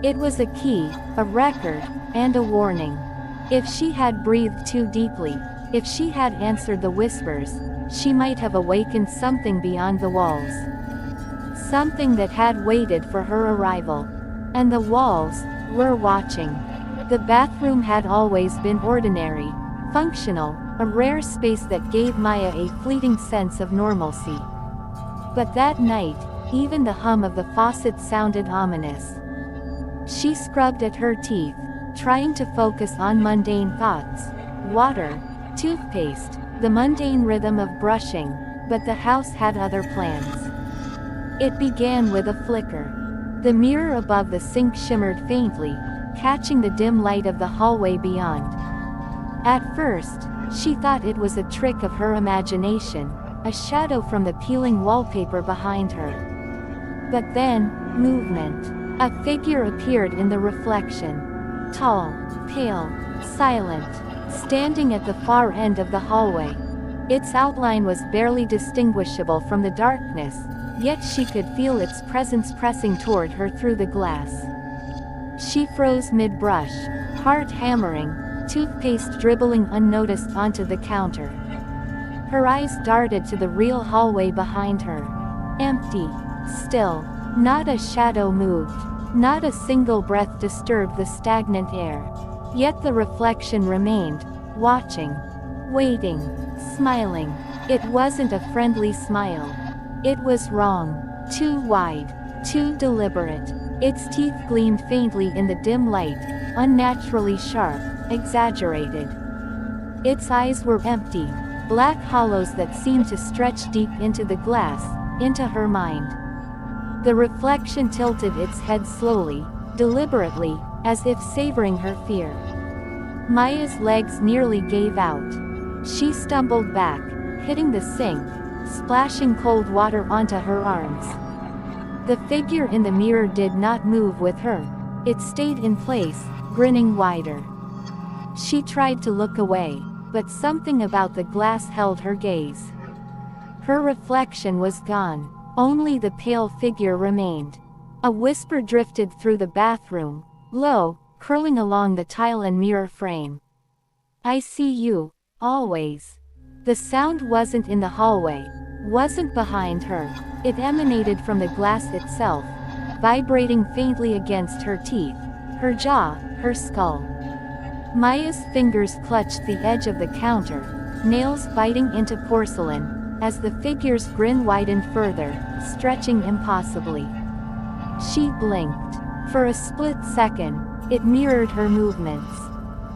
It was a key, a record, and a warning. If she had breathed too deeply, if she had answered the whispers, she might have awakened something beyond the walls. Something that had waited for her arrival. And the walls were watching. The bathroom had always been ordinary, functional, a rare space that gave Maya a fleeting sense of normalcy. But that night, even the hum of the faucet sounded ominous. She scrubbed at her teeth, trying to focus on mundane thoughts. Water, toothpaste, the mundane rhythm of brushing, but the house had other plans. It began with a flicker. The mirror above the sink shimmered faintly, catching the dim light of the hallway beyond. At first, she thought it was a trick of her imagination, a shadow from the peeling wallpaper behind her. But then, movement. A figure appeared in the reflection. Tall, pale, silent, standing at the far end of the hallway. Its outline was barely distinguishable from the darkness, yet she could feel its presence pressing toward her through the glass. She froze mid-brush, heart hammering, toothpaste dribbling unnoticed onto the counter. Her eyes darted to the real hallway behind her. Empty, still, not a shadow moved, not a single breath disturbed the stagnant air. Yet the reflection remained, watching, waiting, smiling. It wasn't a friendly smile. It was wrong, too wide, too deliberate. Its teeth gleamed faintly in the dim light, unnaturally sharp, exaggerated. Its eyes were empty, black hollows that seemed to stretch deep into the glass, into her mind. The reflection tilted its head slowly, deliberately, as if savoring her fear. Maya's legs nearly gave out. She stumbled back, hitting the sink, splashing cold water onto her arms. The figure in the mirror did not move with her. It stayed in place, grinning wider. She tried to look away, but something about the glass held her gaze. Her reflection was gone. Only the pale figure remained. A whisper drifted through the bathroom, low, curling along the tile and mirror frame. "I see you, always." The sound wasn't in the hallway, wasn't behind her. It emanated from the glass itself, vibrating faintly against her teeth, her jaw, her skull. Maya's fingers clutched the edge of the counter, nails biting into porcelain, as the figure's grin widened further, stretching impossibly. She blinked. For a split second, it mirrored her movements.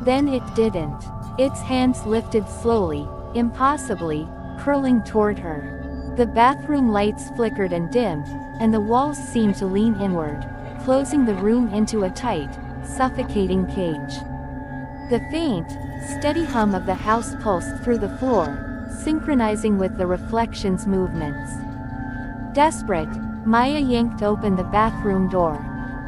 Then it didn't. Its hands lifted slowly, impossibly, curling toward her. The bathroom lights flickered and dimmed, and the walls seemed to lean inward, closing the room into a tight, suffocating cage. The faint, steady hum of the house pulsed through the floor, synchronizing with the reflection's movements. Desperate, Maya yanked open the bathroom door.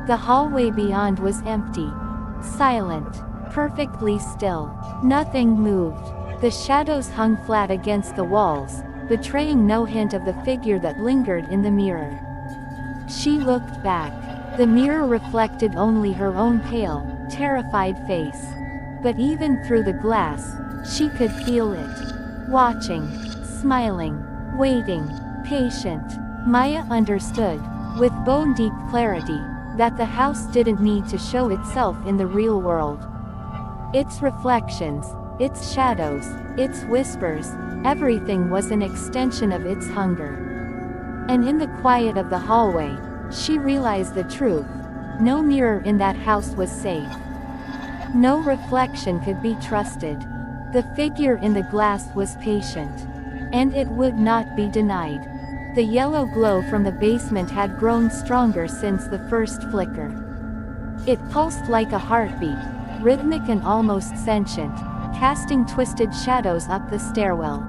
The hallway beyond was empty. Silent. Perfectly still. Nothing moved. The shadows hung flat against the walls, betraying no hint of the figure that lingered in the mirror. She looked back. The mirror reflected only her own pale, terrified face. But even through the glass, she could feel it. Watching. Smiling. Waiting. Patient. Maya understood, with bone-deep clarity, that the house didn't need to show itself in the real world. Its reflections, its shadows, its whispers, everything was an extension of its hunger. And in the quiet of the hallway, she realized the truth. No mirror in that house was safe. No reflection could be trusted. The figure in the glass was patient. And it would not be denied. The yellow glow from the basement had grown stronger since the first flicker. It pulsed like a heartbeat, rhythmic and almost sentient, casting twisted shadows up the stairwell.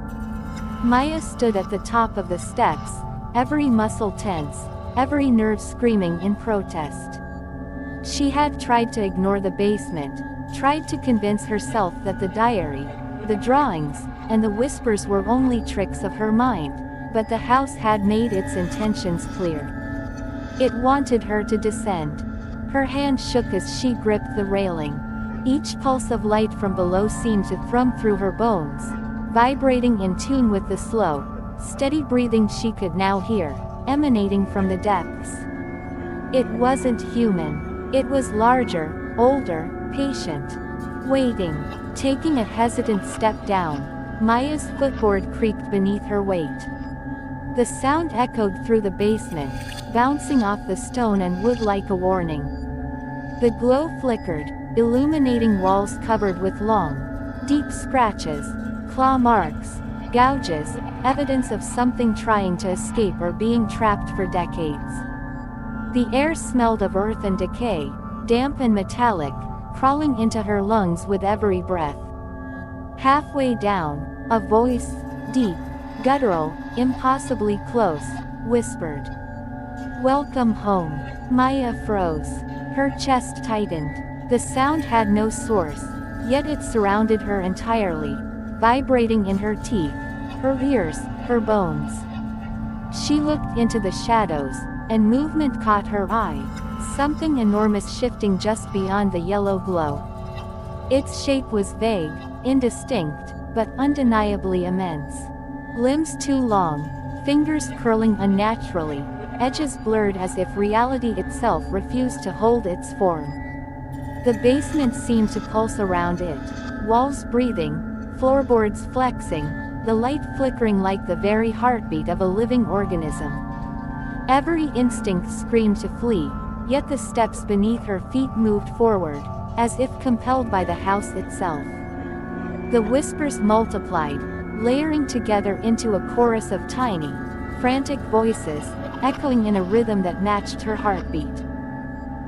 Maya stood at the top of the steps, every muscle tense, every nerve screaming in protest. She had tried to ignore the basement, tried to convince herself that the diary, the drawings, and the whispers were only tricks of her mind, but the house had made its intentions clear. It wanted her to descend. Her hand shook as she gripped the railing. Each pulse of light from below seemed to thrum through her bones, vibrating in tune with the slow, steady breathing she could now hear, emanating from the depths. It wasn't human. It was larger, older, patient. Waiting. Taking a hesitant step down, Maya's footboard creaked beneath her weight. The sound echoed through the basement, bouncing off the stone and wood like a warning. The glow flickered, illuminating walls covered with long, deep scratches, claw marks, gouges, evidence of something trying to escape or being trapped for decades. The air smelled of earth and decay, damp and metallic, crawling into her lungs with every breath. Halfway down, a voice, deep, guttural, impossibly close, whispered, "Welcome home." Maya froze. Her chest tightened. The sound had no source, yet it surrounded her entirely, vibrating in her teeth, her ears, her bones. She looked into the shadows, and movement caught her eye, something enormous shifting just beyond the yellow glow. Its shape was vague, indistinct, but undeniably immense. Limbs too long, fingers curling unnaturally, edges blurred as if reality itself refused to hold its form. The basement seemed to pulse around it, walls breathing, floorboards flexing, the light flickering like the very heartbeat of a living organism. Every instinct screamed to flee, yet the steps beneath her feet moved forward, as if compelled by the house itself. The whispers multiplied, layering together into a chorus of tiny, frantic voices, echoing in a rhythm that matched her heartbeat.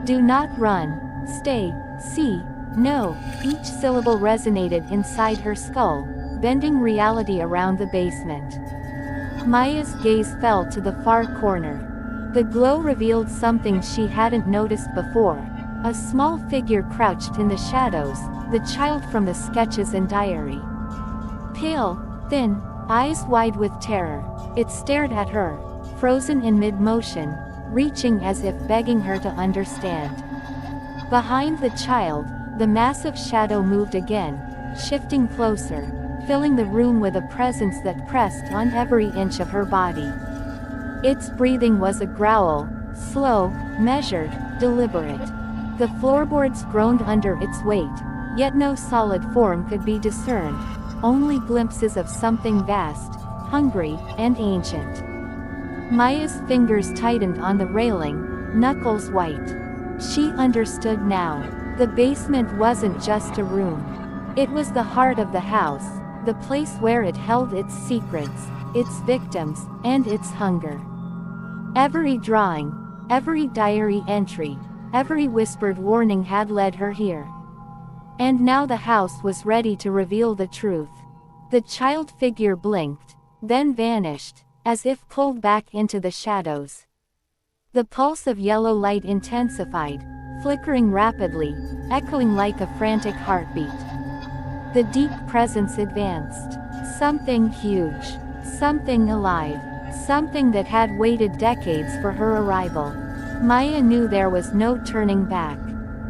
Do not run. Stay. See. No. Each syllable resonated inside her skull, bending reality around the basement. Maya's gaze fell to the far corner. The glow revealed something she hadn't noticed before. A small figure crouched in the shadows, the child from the sketches and diary. Pale, thin, eyes wide with terror, it stared at her, frozen in mid-motion, reaching as if begging her to understand. Behind the child, the massive shadow moved again, shifting closer, filling the room with a presence that pressed on every inch of her body. Its breathing was a growl, slow, measured, deliberate. The floorboards groaned under its weight, yet no solid form could be discerned, only glimpses of something vast, hungry, and ancient. Maya's fingers tightened on the railing, knuckles white. She understood now. The basement wasn't just a room. It was the heart of the house, the place where it held its secrets, its victims, and its hunger. Every drawing, every diary entry, every whispered warning had led her here. And now the house was ready to reveal the truth. The child figure blinked, then vanished, as if pulled back into the shadows. The pulse of yellow light intensified, flickering rapidly, echoing like a frantic heartbeat. The deep presence advanced. Something huge. Something alive. Something that had waited decades for her arrival. Maya knew there was no turning back.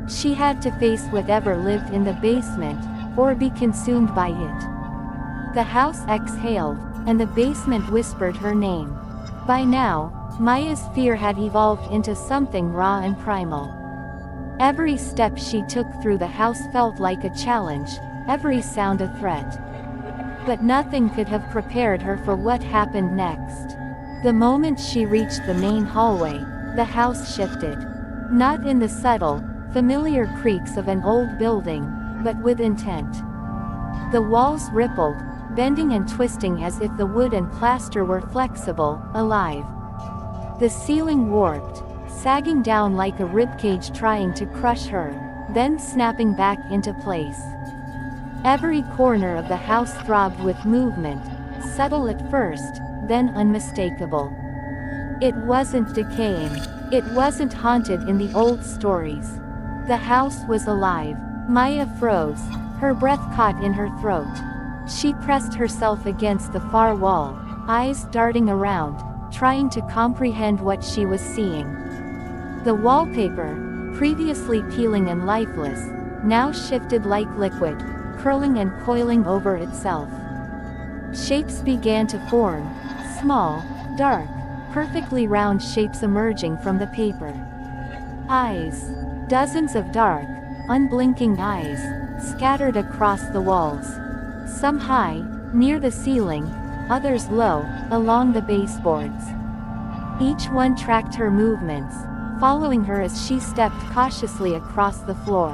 She had to face whatever lived in the basement, or be consumed by it. The house exhaled, and the basement whispered her name. By now, Maya's fear had evolved into something raw and primal. Every step she took through the house felt like a challenge, every sound a threat. But nothing could have prepared her for what happened next. The moment she reached the main hallway, the house shifted. Not in the subtle, familiar creaks of an old building, but with intent. The walls rippled, bending and twisting as if the wood and plaster were flexible, alive. The ceiling warped, sagging down like a ribcage trying to crush her, then snapping back into place. Every corner of the house throbbed with movement, subtle at first, then unmistakable. It wasn't decaying. It wasn't haunted in the old stories. The house was alive. Maya froze, her breath caught in her throat. She pressed herself against the far wall, eyes darting around, trying to comprehend what she was seeing. The wallpaper, previously peeling and lifeless, now shifted like liquid, curling and coiling over itself. Shapes began to form, small, dark, perfectly round shapes emerging from the paper. Eyes. Dozens of dark, unblinking eyes, scattered across the walls. Some high, near the ceiling, others low, along the baseboards. Each one tracked her movements, following her as she stepped cautiously across the floor.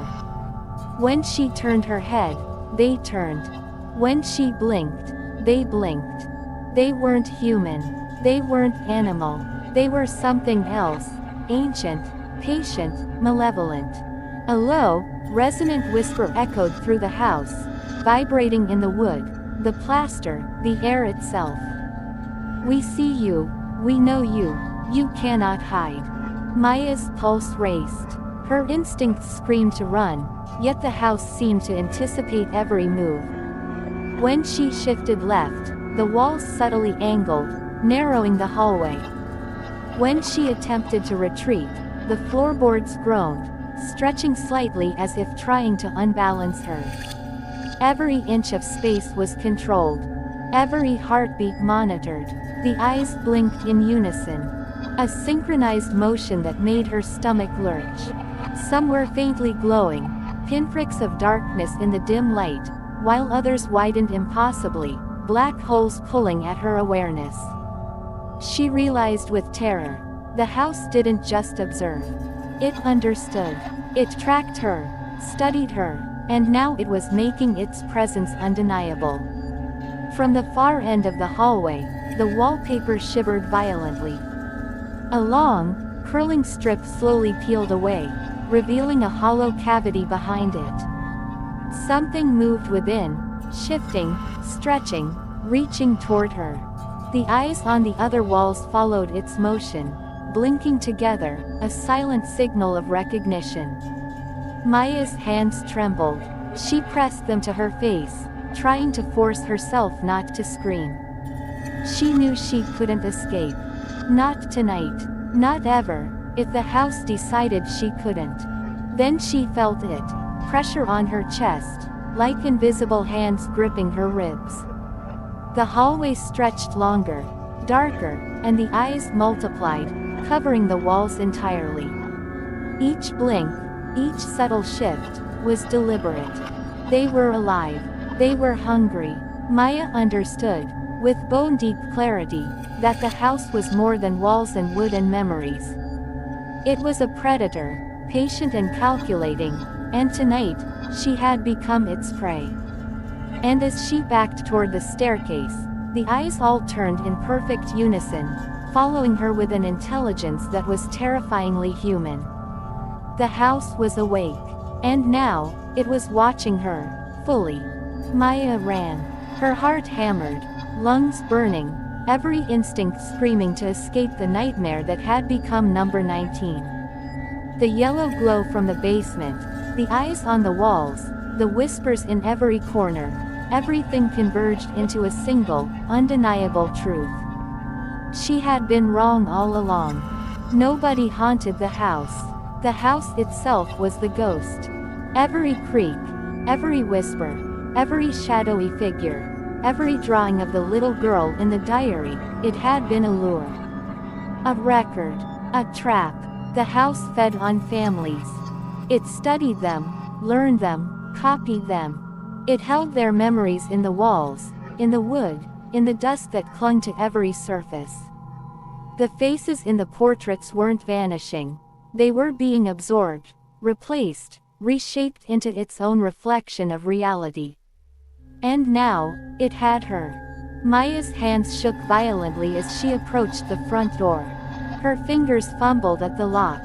When she turned her head, they turned. When she blinked, they blinked. They weren't human. They weren't animal. They were something else, ancient, patient, malevolent. A low, resonant whisper echoed through the house, vibrating in the wood, the plaster, the air itself. We see you, we know you, you cannot hide. Maya's pulse raced. Her instincts screamed to run, yet the house seemed to anticipate every move. When she shifted left, the walls subtly angled, narrowing the hallway. When she attempted to retreat, the floorboards groaned, stretching slightly as if trying to unbalance her. Every inch of space was controlled. Every heartbeat monitored. The eyes blinked in unison. A synchronized motion that made her stomach lurch. Somewhere faintly glowing, pinpricks of darkness in the dim light, while others widened impossibly, black holes pulling at her awareness. She realized with terror. The house didn't just observe. It understood. It tracked her, studied her, and now it was making its presence undeniable. From the far end of the hallway, the wallpaper shivered violently. A long, curling strip slowly peeled away, revealing a hollow cavity behind it. Something moved within, shifting, stretching, reaching toward her. The eyes on the other walls followed its motion, blinking together, a silent signal of recognition. Maya's hands trembled. She pressed them to her face, trying to force herself not to scream. She knew she couldn't escape. Not tonight. Not ever, if the house decided she couldn't. Then she felt it, pressure on her chest, like invisible hands gripping her ribs. The hallway stretched longer, darker, and the eyes multiplied, covering the walls entirely. Each blink, each subtle shift, was deliberate. They were alive. They were hungry. Maya understood, with bone-deep clarity, that the house was more than walls and wood and memories. It was a predator, patient and calculating, and tonight, she had become its prey. And as she backed toward the staircase, the eyes all turned in perfect unison, following her with an intelligence that was terrifyingly human. The house was awake. And now, it was watching her, fully. Maya ran. Her heart hammered, lungs burning, every instinct screaming to escape the nightmare that had become number 19. The yellow glow from the basement, the eyes on the walls, the whispers in every corner, everything converged into a single, undeniable truth. She had been wrong all along. Nobody haunted the house. The house itself was the ghost. Every creak, every whisper, every shadowy figure, every drawing of the little girl in the diary, it had been a lure. A record, a trap. The house fed on families. It studied them, learned them, copied them. It held their memories in the walls, in the wood, in the dust that clung to every surface. The faces in the portraits weren't vanishing. They were being absorbed, replaced, reshaped into its own reflection of reality. And now, it had her. Maya's hands shook violently as she approached the front door. Her fingers fumbled at the lock.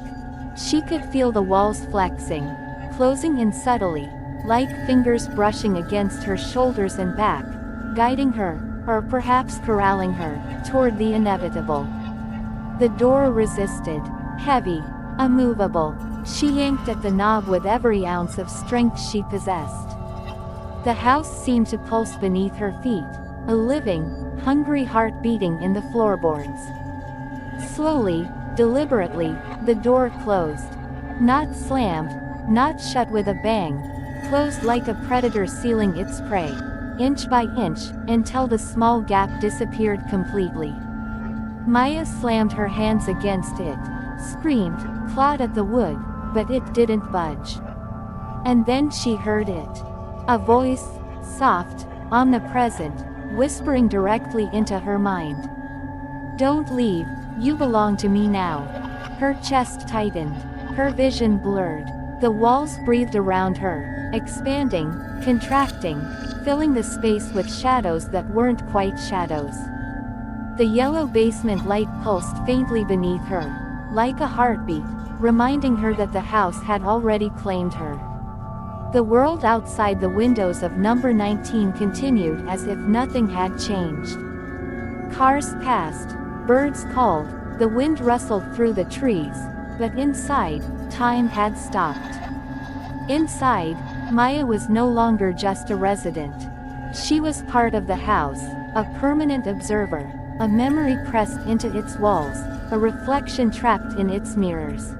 She could feel the walls flexing, closing in subtly, like fingers brushing against her shoulders and back, guiding her, or perhaps corralling her, toward the inevitable. The door resisted, heavy, immovable. She yanked at the knob with every ounce of strength she possessed. The house seemed to pulse beneath her feet, a living, hungry heart beating in the floorboards. Slowly, deliberately, the door closed. Not slammed, not shut with a bang, closed like a predator sealing its prey, inch by inch, until the small gap disappeared completely. Maya slammed her hands against it, screamed, clawed at the wood, but it didn't budge. And then she heard it. A voice, soft, omnipresent, whispering directly into her mind. "Don't leave, you belong to me now." Her chest tightened, her vision blurred. The walls breathed around her, expanding, contracting, filling the space with shadows that weren't quite shadows. The yellow basement light pulsed faintly beneath her, like a heartbeat, reminding her that the house had already claimed her. The world outside the windows of number 19 continued as if nothing had changed. Cars passed, birds called, the wind rustled through the trees, but inside, time had stopped. Inside, Maya was no longer just a resident. She was part of the house, a permanent observer, a memory pressed into its walls, a reflection trapped in its mirrors.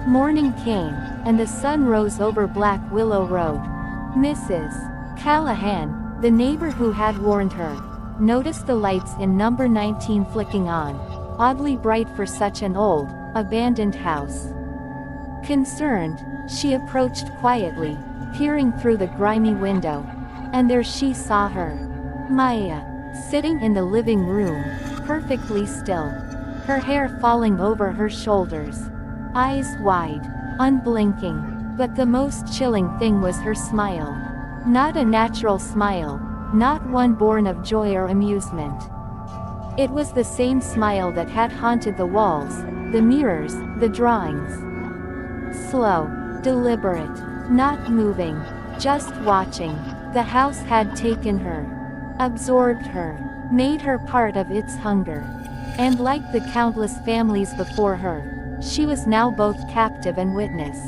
Morning came, and the sun rose over Black Willow Road. Mrs. Callahan, the neighbor who had warned her, noticed the lights in number 19 flicking on, oddly bright for such an old, abandoned house. Concerned, she approached quietly, peering through the grimy window. And there she saw her. Maya, sitting in the living room, perfectly still. Her hair falling over her shoulders. Eyes wide, unblinking. But the most chilling thing was her smile. Not a natural smile, not one born of joy or amusement. It was the same smile that had haunted the walls, the mirrors, the drawings. Slow, deliberate, not moving, just watching. The house had taken her, absorbed her, made her part of its hunger. And like the countless families before her, she was now both captive and witness.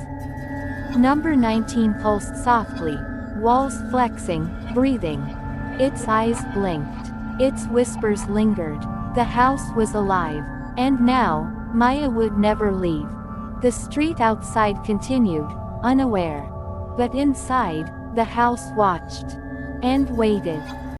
Number 19 pulsed softly, walls flexing, breathing. Its eyes blinked. Its whispers lingered. The house was alive. And now, Maya would never leave. The street outside continued, unaware. But inside, the house watched. And waited.